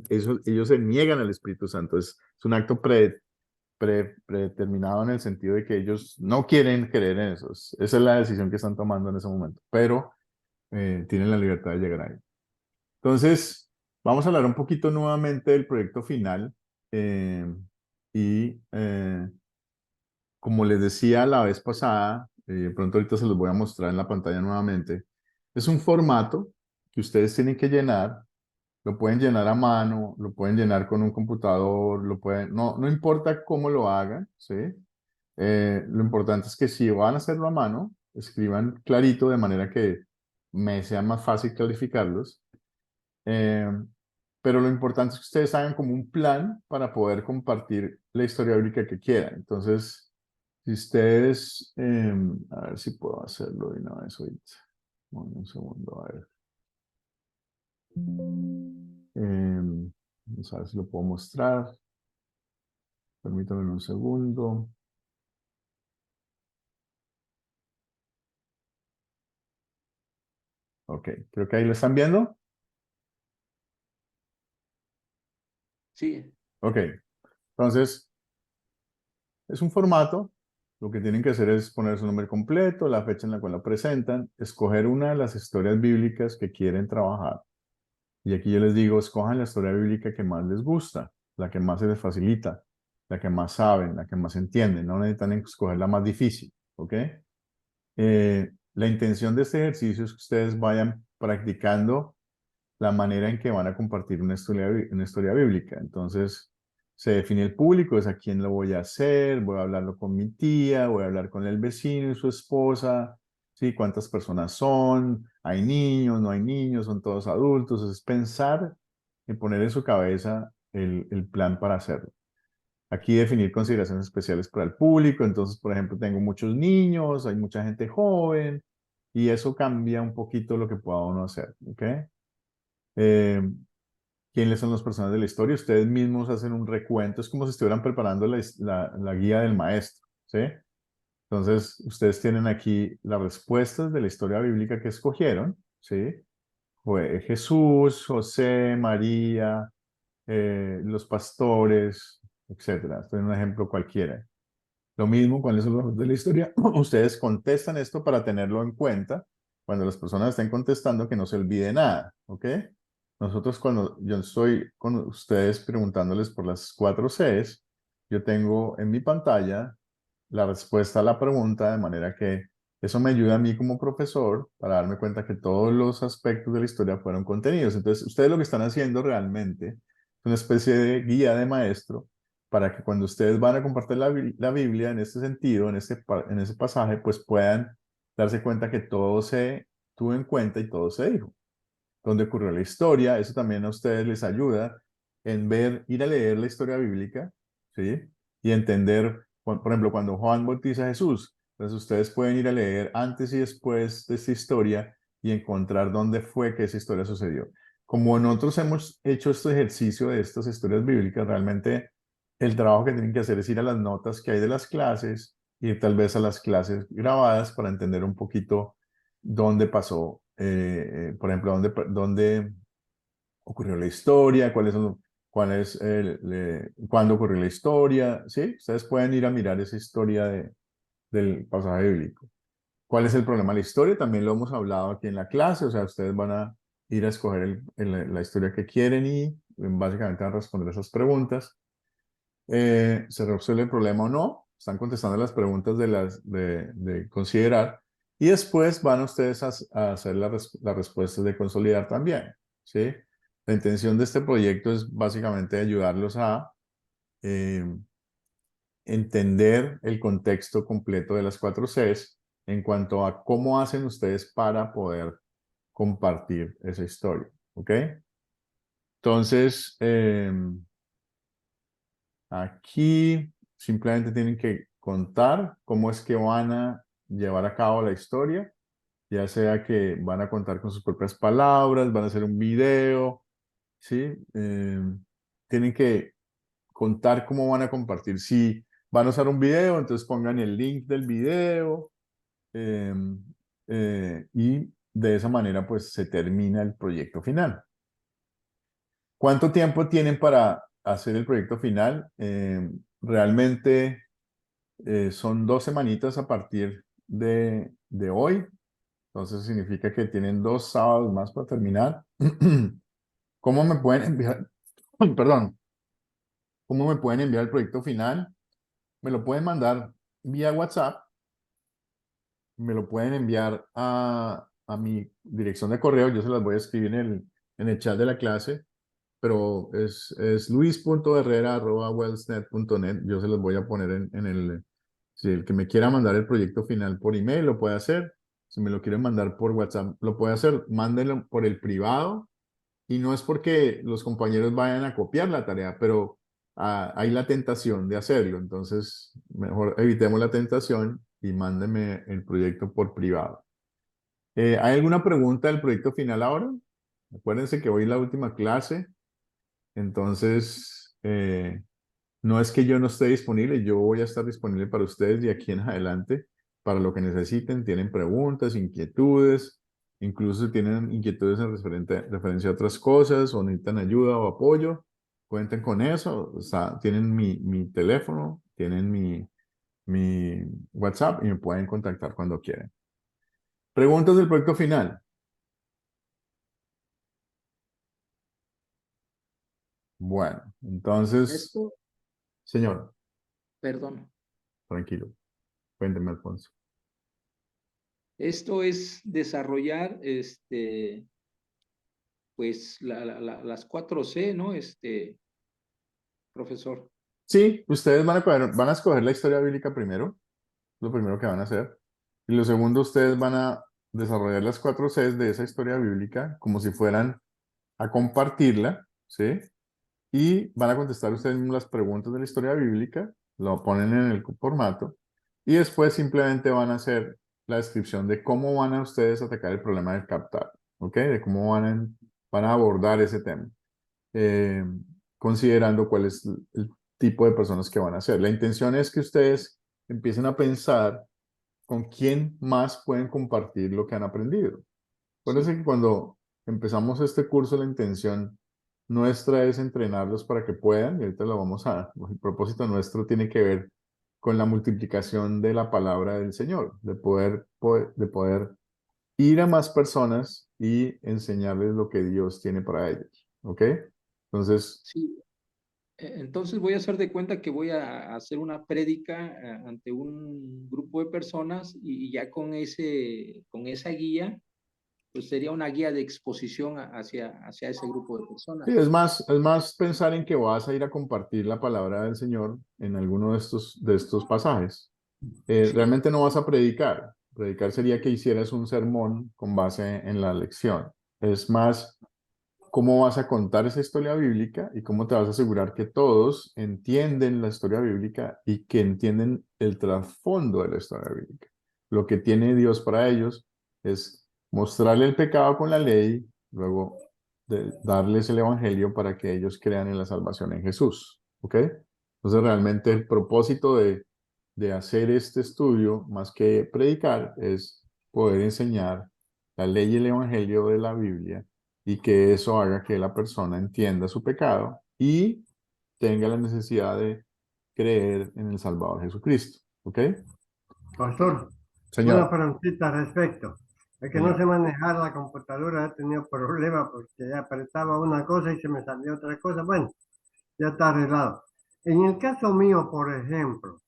se niegan al Espíritu Santo. Es un acto predeterminado en el sentido de que ellos no quieren creer en eso. Esa es la decisión que están tomando en ese momento, pero tienen la libertad de llegar ahí. Entonces, vamos a hablar un poquito nuevamente del proyecto final. eh, y como les decía la vez pasada, de pronto ahorita se los voy a mostrar en la pantalla nuevamente, es un formato que ustedes tienen que llenar. Lo pueden llenar a mano, lo pueden llenar con un computador, no importa cómo lo hagan, ¿sí? Lo importante es que si van a hacerlo a mano, escriban clarito de manera que me sea más fácil clarificarlos. Eh, pero lo importante es que ustedes hagan como un plan para poder compartir la historia bíblica que quieran. Entonces, si ustedes, a ver si puedo hacerlo de una vez ahorita. Un segundo, a ver. Vamos a ver si lo puedo mostrar. Permítanme un segundo. Ok, creo que ahí lo están viendo. Sí, Ok, entonces es un formato. Lo que tienen que hacer es poner su nombre completo, la fecha en la cual lo presentan, escoger una de las historias bíblicas que quieren trabajar. Y aquí yo les digo, escojan la historia bíblica que más les gusta, la que más se les facilita, la que más saben, la que más entienden. No necesitan escoger la más difícil, ¿ok? La intención de este ejercicio es que ustedes vayan practicando la manera en que van a compartir una historia bíblica. Entonces, se define el público, es a quién lo voy a hacer, voy a hablarlo con mi tía, voy a hablar con el vecino y su esposa, ¿sí? ¿Cuántas personas son? ¿Hay niños? ¿No hay niños? ¿Son todos adultos? Es pensar en poner en su cabeza el plan para hacerlo. Aquí definir consideraciones especiales para el público. Entonces, por ejemplo, tengo muchos niños, hay mucha gente joven, y eso cambia un poquito lo que pueda uno hacer, ¿ok? Eh, ¿Quiénes son las personas de la historia? Ustedes mismos hacen un recuento, es como si estuvieran preparando la guía del maestro, ¿sí? Entonces, ustedes tienen aquí las respuestas de la historia bíblica que escogieron, ¿sí? Fue Jesús, José, María, los pastores, etcétera. Esto es un ejemplo cualquiera. Lo mismo, ¿cuáles son los de la historia? Ustedes contestan esto para tenerlo en cuenta cuando las personas estén contestando, que no se olvide nada, ¿ok? Nosotros cuando yo estoy con ustedes preguntándoles por las 4 Cs, yo tengo en mi pantalla la respuesta a la pregunta, de manera que eso me ayuda a mí como profesor para darme cuenta que todos los aspectos de la historia fueron contenidos. Entonces, ustedes lo que están haciendo realmente es una especie de guía de maestro para que cuando ustedes van a compartir la Biblia en este sentido, en ese pasaje, pues puedan darse cuenta que todo se tuvo en cuenta y todo se dijo. Donde ocurrió la historia, eso también a ustedes les ayuda en ir a leer la historia bíblica, ¿sí? Y entender, por ejemplo, cuando Juan bautiza a Jesús, entonces ustedes pueden ir a leer antes y después de esta historia y encontrar dónde fue que esa historia sucedió. Como nosotros hemos hecho este ejercicio de estas historias bíblicas, realmente el trabajo que tienen que hacer es ir a las notas que hay de las clases y tal vez a las clases grabadas para entender un poquito dónde pasó, por ejemplo, dónde ocurrió la historia, cuándo ocurrió la historia, ¿sí? Ustedes pueden ir a mirar esa historia del pasaje bíblico. ¿Cuál es el problema de la historia? También lo hemos hablado aquí en la clase, o sea, ustedes van a ir a escoger la historia que quieren y básicamente van a responder esas preguntas. ¿Se resuelve el problema o no? Están contestando las preguntas de considerar y después van ustedes a hacer las respuestas de consolidar también, ¿sí? La intención de este proyecto es básicamente ayudarlos a entender el contexto completo de las 4Cs en cuanto a cómo hacen ustedes para poder compartir esa historia, ¿ok? Entonces, aquí simplemente tienen que contar cómo es que van a llevar a cabo la historia, ya sea que van a contar con sus propias palabras, van a hacer un video, ¿sí? Tienen que contar cómo van a compartir. Si van a usar un video, entonces pongan el link del video y de esa manera pues se termina el proyecto final. ¿Cuánto tiempo tienen para hacer el proyecto final? Realmente son 2 semanitas a partir de hoy. Entonces significa que tienen 2 sábados más para terminar. ¿Cómo me pueden enviar? Perdón. ¿Cómo me pueden enviar el proyecto final? Me lo pueden mandar vía WhatsApp. Me lo pueden enviar a mi dirección de correo. Yo se las voy a escribir en el chat de la clase. Pero es luis.herrera@wellsnet.net. Yo se los voy a poner en el... Si el que me quiera mandar el proyecto final por email lo puede hacer. Si me lo quieren mandar por WhatsApp, lo puede hacer. Mándenlo por el privado. Y no es porque los compañeros vayan a copiar la tarea, pero hay la tentación de hacerlo. Entonces, mejor evitemos la tentación y mándenme el proyecto por privado. ¿Hay alguna pregunta del proyecto final ahora? Acuérdense que hoy es la última clase. Entonces, no es que yo no esté disponible, yo voy a estar disponible para ustedes de aquí en adelante, para lo que necesiten. Tienen preguntas, inquietudes, incluso si tienen inquietudes en referencia a otras cosas o necesitan ayuda o apoyo, cuenten con eso. O sea, tienen mi teléfono, tienen mi WhatsApp y me pueden contactar cuando quieran. Preguntas del proyecto final. Bueno, entonces, Esto, señor, perdón, tranquilo. Cuénteme, Alfonso. esto es desarrollar, pues, las 4C, ¿no? Profesor. Sí, ustedes van a escoger la historia bíblica primero, lo primero que van a hacer. Y lo segundo, ustedes van a desarrollar las 4Cs de esa historia bíblica como si fueran a compartirla, ¿sí? Y van a contestar ustedes mismos las preguntas de la historia bíblica, lo ponen en el formato, y después simplemente van a hacer la descripción de cómo van a ustedes atacar el problema del captar, ¿ok? De cómo van a abordar ese tema. eh, considerando cuál es el tipo de personas que van a ser. La intención es que ustedes empiecen a pensar con quién más pueden compartir lo que han aprendido. Acuérdense que cuando empezamos este curso, la intención nuestra es entrenarlos para que puedan, y ahorita lo vamos el propósito nuestro tiene que ver con la multiplicación de la palabra del Señor, de poder ir a más personas y enseñarles lo que Dios tiene para ellos. ¿Ok? Entonces, Sí, entonces voy a hacer de cuenta que voy a hacer una prédica ante un grupo de personas y ya con esa guía, pues sería una guía de exposición hacia ese grupo de personas. sí, es más pensar en que vas a ir a compartir la palabra del Señor en alguno de estos pasajes. Sí, Realmente no vas a predicar. Predicar sería que hicieras un sermón con base en la lección. Es más cómo vas a contar esa historia bíblica y cómo te vas a asegurar que todos entienden la historia bíblica y que entienden el trasfondo de la historia bíblica. Lo que tiene Dios para ellos es mostrarle el pecado con la ley, luego darles el evangelio para que ellos crean en la salvación en Jesús. ¿Ok? Entonces realmente el propósito de hacer este estudio, más que predicar, es poder enseñar la ley y el evangelio de la Biblia y que eso haga que la persona entienda su pecado y tenga la necesidad de creer en el Salvador Jesucristo. ¿Ok? Pastor, una Señor, preguntita al respecto. Es que no señor. sé manejar la computadora, he tenido problemas porque apretaba una cosa y se me salió otra cosa. Bueno, ya está arreglado. En el caso mío, por ejemplo,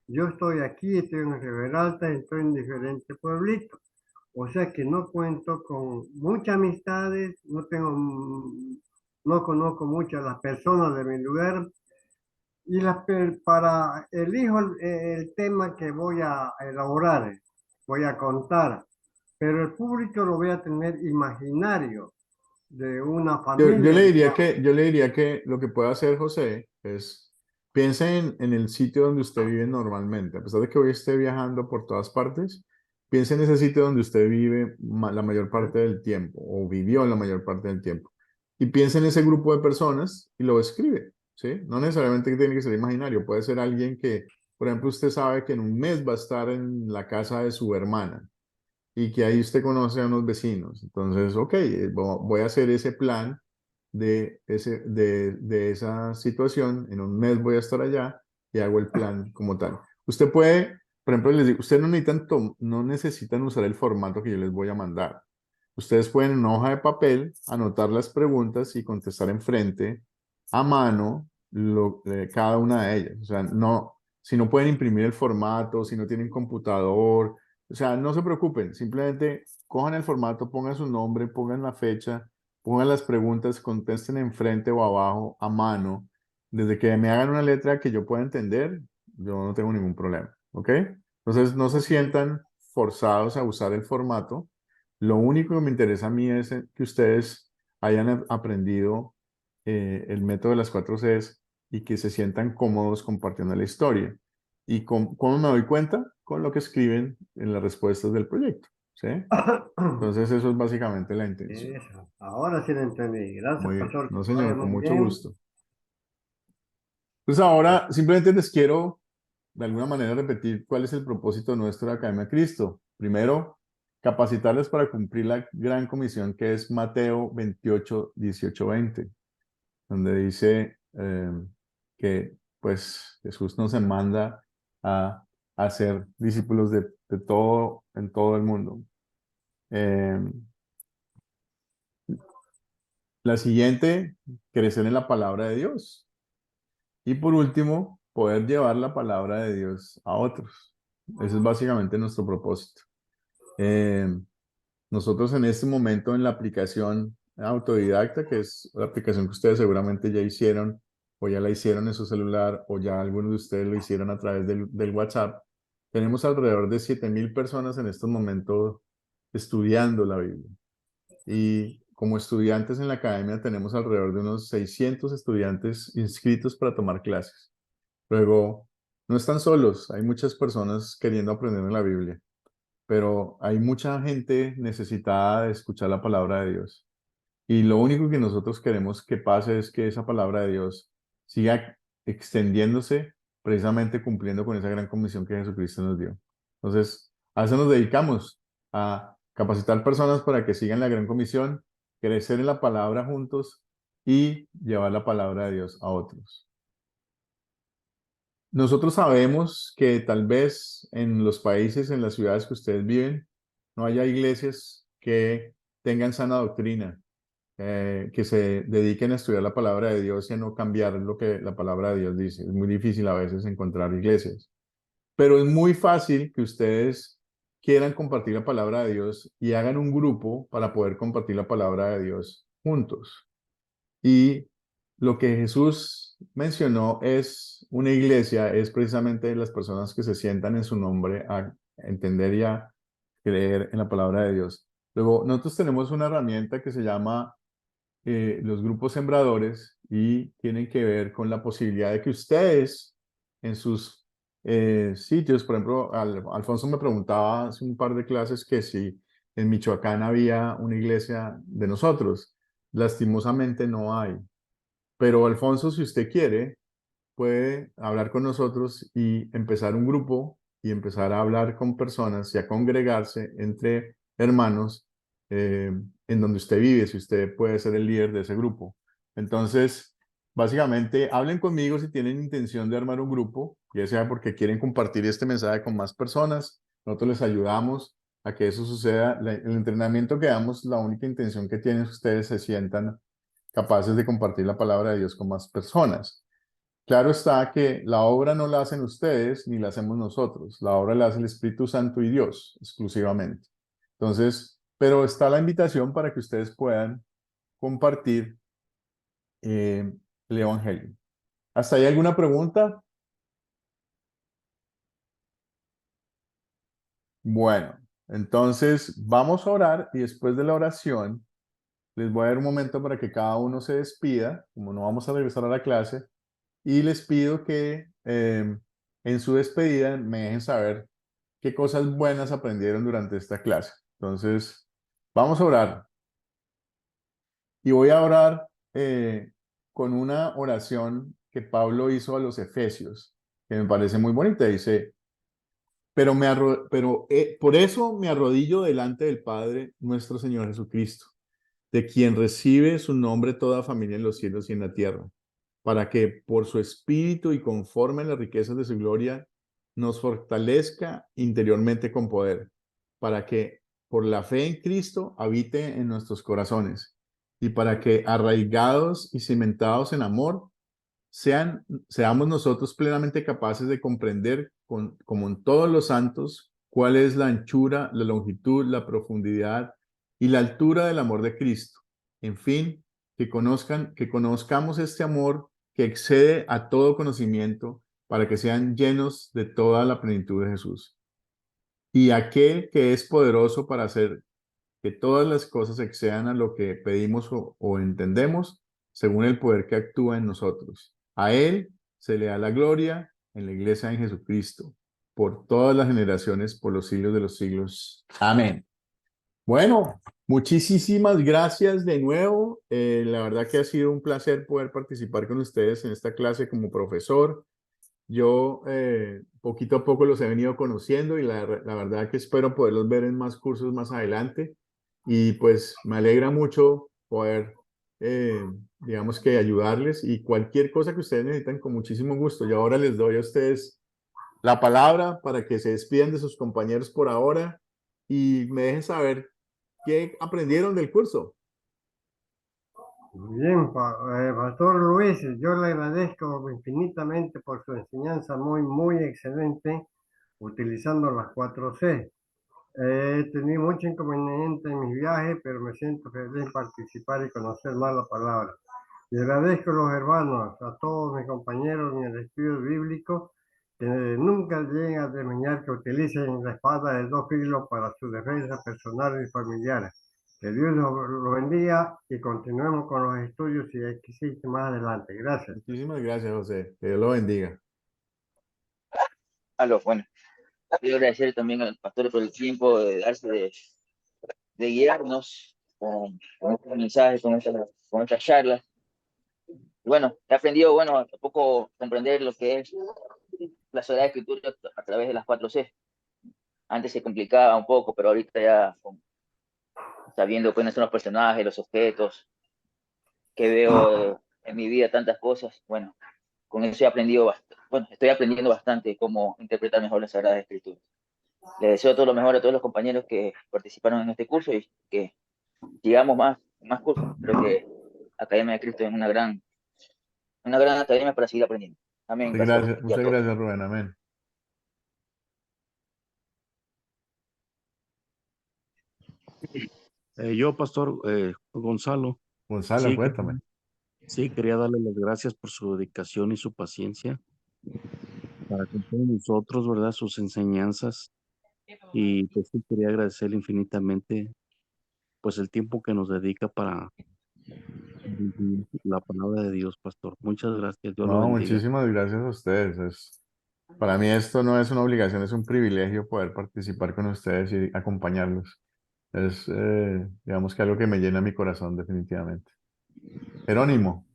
yo estoy aquí, estoy en Riberalta, estoy en diferentes pueblitos. O sea que no cuento con muchas amistades, no conozco muchas las personas de mi lugar. Y para elijo el tema que voy a elaborar, voy a contar, pero el público lo voy a tener imaginario de una Yo familia, le diría digamos. que lo que puede hacer José es piense en el sitio donde usted vive normalmente. A pesar de que hoy esté viajando por todas partes, piense en ese sitio donde usted vive la mayor parte del tiempo o vivió la mayor parte del tiempo. Y piense en ese grupo de personas y lo escribe, ¿sí? No necesariamente tiene que ser imaginario. Puede ser alguien que, por ejemplo, usted sabe que en un mes va a estar en la casa de su hermana y que ahí usted conoce a unos vecinos. Entonces, ok, voy a hacer ese plan de esa situación, en un mes voy a estar allá y hago el plan como tal. Usted puede, por ejemplo, les digo, ustedes no necesitan usar el formato que yo les voy a mandar. Ustedes pueden en una hoja de papel anotar las preguntas y contestar enfrente a mano cada una de ellas. O sea, no, si no pueden imprimir el formato, si no tienen computador, o sea, no se preocupen, simplemente cojan el formato, pongan su nombre, pongan la fecha, pongan las preguntas, contesten enfrente o abajo a mano. Desde que me hagan una letra que yo pueda entender, yo no tengo ningún problema, ¿ok? Entonces, no se sientan forzados a usar el formato. Lo único que me interesa a mí es que ustedes hayan aprendido el método de las 4 Cs y que se sientan cómodos compartiendo la historia. ¿Y cómo me doy cuenta? Con lo que escriben en las respuestas del proyecto, ¿sí? Entonces, eso es básicamente la intención. Eso, ahora sí lo entendí. Gracias, Muy bien. pastor. Que No, vaya señor, con muy mucho bien. gusto. Pues ahora simplemente les quiero de alguna manera repetir cuál es el propósito nuestro de Academia Cristo. Primero, capacitarles para cumplir la gran comisión que es Mateo 28, 18, 20, donde dice que pues Jesús nos manda a ser discípulos de todo, en todo el mundo. Eh, la siguiente, crecer en la palabra de Dios. Y por último, poder llevar la palabra de Dios a otros. Ese es básicamente nuestro propósito. Eh, Nosotros en este momento en la aplicación autodidacta, que es la aplicación que ustedes seguramente ya hicieron o ya la hicieron en su celular o ya algunos de ustedes lo hicieron a través del WhatsApp, tenemos alrededor de 7,000 personas en estos momentos estudiando la Biblia. Y como estudiantes en la academia tenemos alrededor de unos 600 estudiantes inscritos para tomar clases. Luego, no están solos, hay muchas personas queriendo aprender en la Biblia, pero hay mucha gente necesitada de escuchar la palabra de Dios. Y lo único que nosotros queremos que pase es que esa palabra de Dios siga extendiéndose, precisamente cumpliendo con esa gran comisión que Jesucristo nos dio. Entonces, a eso nos dedicamos, a capacitar personas para que sigan la gran comisión, crecer en la palabra juntos y llevar la palabra de Dios a otros. Nosotros sabemos que tal vez en los países, en las ciudades que ustedes viven, no haya iglesias que tengan sana doctrina, que se dediquen a estudiar la palabra de Dios y a no cambiar lo que la palabra de Dios dice. Es muy difícil a veces encontrar iglesias, pero es muy fácil que ustedes quieran compartir la palabra de Dios y hagan un grupo para poder compartir la palabra de Dios juntos. Y lo que Jesús mencionó es una iglesia, es precisamente las personas que se sientan en su nombre a entender y a creer en la palabra de Dios. Luego, nosotros tenemos una herramienta que se llama los grupos sembradores y tienen que ver con la posibilidad de que ustedes en sus sitios, por ejemplo, Alfonso me preguntaba hace un par de clases que si en Michoacán había una iglesia de nosotros. Lastimosamente no hay. Pero Alfonso, si usted quiere, puede hablar con nosotros y empezar un grupo y empezar a hablar con personas y a congregarse entre hermanos en donde usted vive, si usted puede ser el líder de ese grupo. Entonces, básicamente hablen conmigo si tienen intención de armar un grupo, ya sea porque quieren compartir este mensaje con más personas. Nosotros les ayudamos a que eso suceda. El entrenamiento que damos, la única intención que tienen es que ustedes se sientan capaces de compartir la palabra de Dios con más personas. Claro está que la obra no la hacen ustedes ni la hacemos nosotros. La obra la hace el Espíritu Santo y Dios exclusivamente. Entonces, pero está la invitación para que ustedes puedan compartir el Evangelio. ¿Hasta ahí alguna pregunta? Bueno, entonces vamos a orar y después de la oración les voy a dar un momento para que cada uno se despida, como no vamos a regresar a la clase, y les pido que en su despedida me dejen saber qué cosas buenas aprendieron durante esta clase. Entonces, vamos a orar. Y voy a orar con una oración que Pablo hizo a los Efesios, que me parece muy bonita. Dice, por eso me arrodillo delante del Padre, nuestro Señor Jesucristo, de quien recibe su nombre toda familia en los cielos y en la tierra, para que por su Espíritu y conforme a las riquezas de su gloria, nos fortalezca interiormente con poder, para que por la fe en Cristo habite en nuestros corazones, y para que arraigados y cimentados en amor, seamos nosotros plenamente capaces de comprender, como en todos los santos, cuál es la anchura, la longitud, la profundidad y la altura del amor de Cristo. En fin, que conozcamos este amor que excede a todo conocimiento, para que sean llenos de toda la plenitud de Jesús. Y aquel que es poderoso para hacer que todas las cosas excedan a lo que pedimos o entendemos, según el poder que actúa en nosotros. A Él se le da la gloria en la iglesia de Jesucristo, por todas las generaciones, por los siglos de los siglos. Amén. Bueno, muchísimas gracias de nuevo. La verdad que ha sido un placer poder participar con ustedes en esta clase como profesor. Yo poquito a poco los he venido conociendo y la verdad que espero poderlos ver en más cursos más adelante. Y pues me alegra mucho poder, digamos que ayudarles, y cualquier cosa que ustedes necesitan con muchísimo gusto. Yo ahora les doy a ustedes la palabra para que se despidan de sus compañeros por ahora y me dejen saber qué aprendieron del curso. Bien, Pastor Luis, yo le agradezco infinitamente por su enseñanza muy excelente utilizando las 4C. He tenido mucho inconveniente en mis viajes, pero me siento feliz en participar y conocer más la palabra. Y agradezco a los hermanos, a todos mis compañeros en el estudio bíblico, que nunca lleguen a terminar que utilicen la espada de dos filos para su defensa personal y familiar. Que Dios los bendiga y continuemos con los estudios si existe más adelante. Gracias. Muchísimas gracias, José. Que Dios lo bendiga. Bueno, quiero agradecer también al pastor por el tiempo de darse de guiarnos con estos mensajes, con estas charlas. Y bueno, he aprendido, bueno, a poco comprender lo que es la Sagrada Escritura a través de las 4C. Antes se complicaba un poco, pero ahorita ya sabiendo cuáles son los personajes, los objetos, que veo en mi vida tantas cosas, bueno, con eso he aprendido bastante. Bueno, estoy aprendiendo bastante cómo interpretar mejor la Sagrada Escritura. Les deseo todo lo mejor a todos los compañeros que participaron en este curso y que llegamos más cursos. Creo que Academia de Cristo es una gran academia para seguir aprendiendo. Amén. Gracias, muchas gracias, Rubén. Amén. Yo, Pastor Gonzalo. Gonzalo, Sí, cuéntame. sí, quería darle las gracias por su dedicación y su paciencia para con todos nosotros, ¿verdad? Sus enseñanzas. Y pues sí, quería agradecerle infinitamente pues el tiempo que nos dedica para vivir la palabra de Dios, Pastor. Muchas gracias. Dios lo No, bendiga. muchísimas gracias a ustedes. Para mí esto no es una obligación, es un privilegio poder participar con ustedes y acompañarlos. Es, digamos que algo que me llena mi corazón definitivamente. Jerónimo.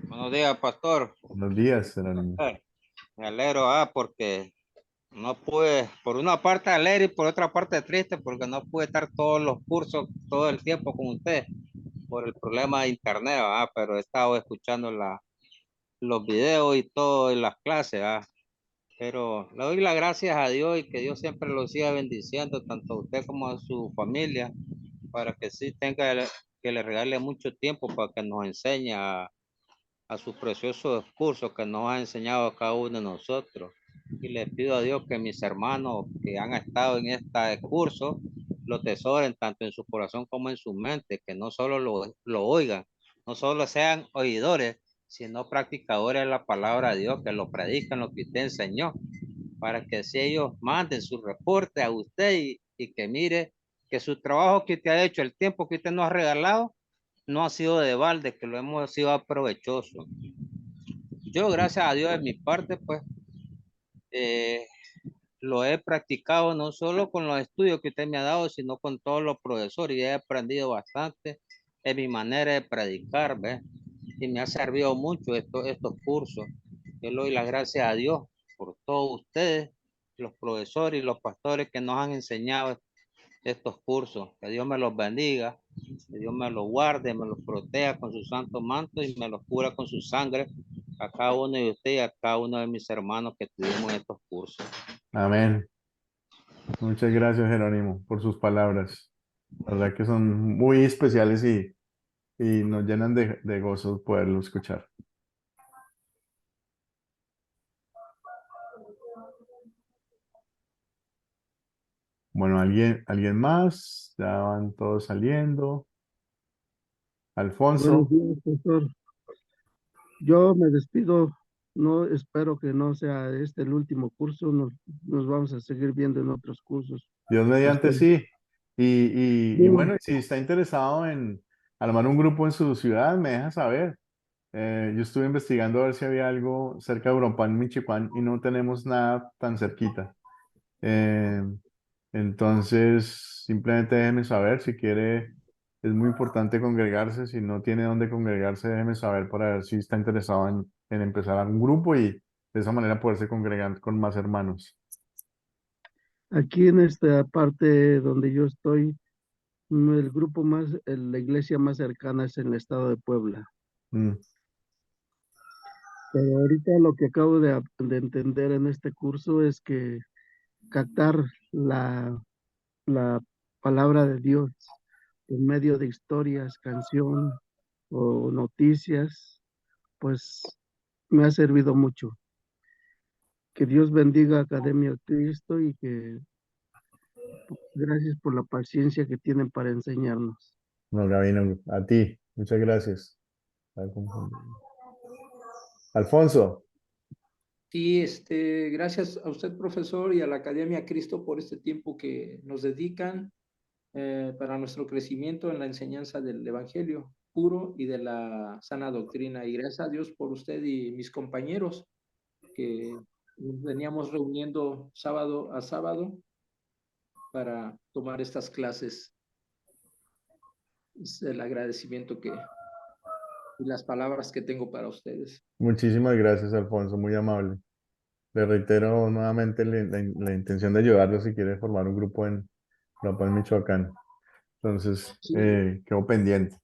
Buenos días, Pastor. Buenos días, Jerónimo. Me alegro, porque no pude, por una parte alegre y por otra parte triste, porque no pude estar todos los cursos todo el tiempo con usted por el problema de internet, pero he estado escuchando los videos y todo en las clases, ¿ah? Pero le doy las gracias a Dios y que Dios siempre lo siga bendiciendo, tanto a usted como a su familia, para que sí tenga, que le regale mucho tiempo para que nos enseñe a sus preciosos cursos que nos ha enseñado a cada uno de nosotros. Y le pido a Dios que mis hermanos que han estado en este curso lo tesoren tanto en su corazón como en su mente, que no solo lo oigan, no solo sean oidores, sino practicadores de la palabra de Dios, que lo predican lo que usted enseñó, para que si ellos manden su reporte a usted y que mire que su trabajo que usted ha hecho, el tiempo que usted nos ha regalado, no ha sido de balde, que lo hemos sido aprovechoso. Yo, gracias a Dios, de mi parte, pues, eh, lo he practicado no solo con los estudios que usted me ha dado, sino con todos los profesores y he aprendido bastante en mi manera de predicar, ¿ves? Y me ha servido mucho estos cursos. Yo le doy las gracias a Dios por todos ustedes, los profesores y los pastores que nos han enseñado estos cursos. Que Dios me los bendiga, que Dios me los guarde, me los proteja con su santo manto y me los cura con su sangre a cada uno de ustedes y a cada uno de mis hermanos que tuvimos estos cursos. Amén. Muchas gracias, Jerónimo, por sus palabras. La verdad que son muy especiales y nos llenan de gozo poderlo escuchar. Bueno, ¿alguien más? Ya van todos saliendo. Alfonso. Buenos días, pastor. Yo me despido. No espero que no sea este el último curso. Nos vamos a seguir viendo en otros cursos. Dios mediante Pastor. sí. Y Bien. bueno, si está interesado en armar un grupo en su ciudad, me deja saber. Yo estuve investigando a ver si había algo cerca de Uruapan, Michoacán, y no tenemos nada tan cerquita. Eh, entonces, simplemente déjeme saber si quiere. Es muy importante congregarse. Si no tiene dónde congregarse, déjeme saber para ver si está interesado en empezar algún grupo y de esa manera poderse congregar con más hermanos. Aquí en esta parte donde yo estoy, el grupo más, la iglesia más cercana es en el estado de Puebla. Mm, Pero ahorita lo que acabo de entender en este curso es que captar la palabra de Dios en medio de historias, canción o noticias, pues me ha servido mucho. Que Dios bendiga a Academia Cristo y que gracias por la paciencia que tienen para enseñarnos. No, Gabino, a ti. Muchas gracias. Alfonso. Sí, gracias a usted, profesor, y a la Academia Cristo por este tiempo que nos dedican para nuestro crecimiento en la enseñanza del Evangelio puro y de la sana doctrina. Y gracias a Dios por usted y mis compañeros que nos veníamos reuniendo sábado a sábado para tomar estas clases. Es el agradecimiento y las palabras que tengo para ustedes. Muchísimas gracias, Alfonso, muy amable. Le reitero nuevamente la intención de ayudarlo si quiere formar un grupo en Uruapan, Michoacán. Entonces, Sí. quedo pendiente.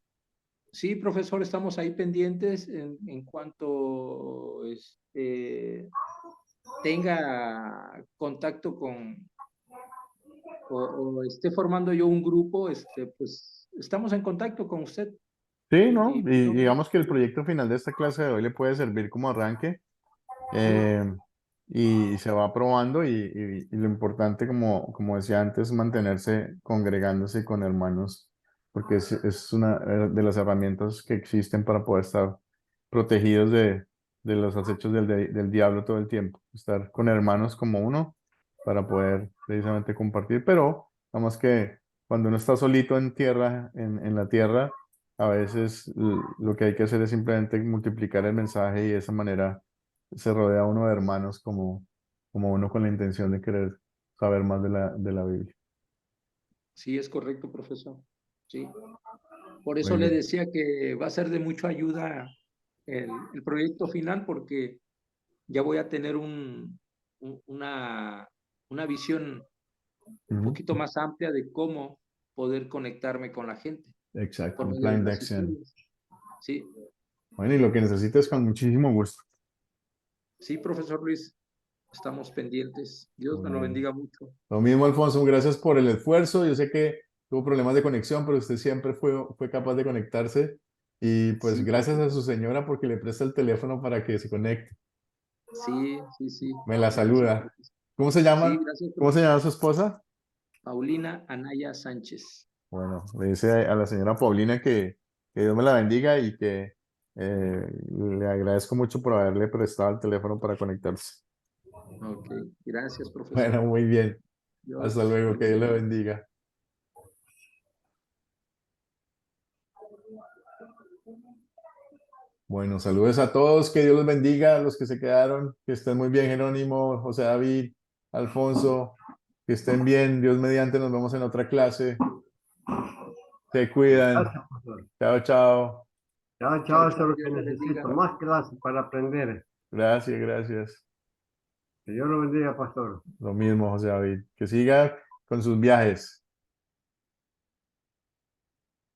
Sí, profesor, estamos ahí pendientes en cuanto tenga contacto con o esté formando yo un grupo, pues estamos en contacto con usted. Sí, ¿no? Y Y digamos que el proyecto final de esta clase de hoy le puede servir como arranque y se va probando y lo importante, como decía antes, es mantenerse congregándose con hermanos, porque es una de las herramientas que existen para poder estar protegidos de los acechos del diablo todo el tiempo, estar con hermanos como uno para poder precisamente compartir, pero vamos que cuando uno está solito en tierra, en la tierra, a veces lo que hay que hacer es simplemente multiplicar el mensaje y de esa manera se rodea uno de hermanos como uno con la intención de querer saber más de la Biblia. sí, es correcto, profesor. Sí. Por eso Muy le bien. decía que va a ser de mucha ayuda el proyecto final, porque ya voy a tener una visión un Ujú. poquito más amplia de cómo poder conectarme con la gente Exacto, por un medio de plan de las acción. historias. Sí, Bueno, y lo que necesites con muchísimo gusto. Sí, profesor Luis, estamos pendientes. Dios me lo Bueno. bendiga mucho. Lo mismo, Alfonso, gracias por el esfuerzo. Yo sé que tuvo problemas de conexión, pero usted siempre fue capaz de conectarse. Y pues Sí, gracias a su señora porque le presta el teléfono para que se conecte. sí, sí, sí. Me la Gracias, saluda. profesor. ¿Cómo se Sí, llama? gracias, ¿Cómo se profesor. llama su esposa? Paulina Anaya Sánchez. Bueno, le dice a la señora Paulina que Dios me la bendiga y que le agradezco mucho por haberle prestado el teléfono para conectarse. Ok, gracias, profesor. Bueno, muy bien. Hasta Dios luego, me lo que Dios le bendiga. bendiga. Bueno, saludos a todos, que Dios los bendiga, a los que se quedaron, que estén muy bien, Jerónimo, José David, Alfonso, que estén bien, Dios mediante, nos vemos en otra clase. Se cuidan. Gracias, pastor. Chao, chao. Chao, Chao, chao, eso es chao, lo que Dios te bendiga. necesito. Más clases para aprender. Gracias, gracias. Que Dios lo bendiga, pastor. Lo mismo, José David. Que siga con sus viajes.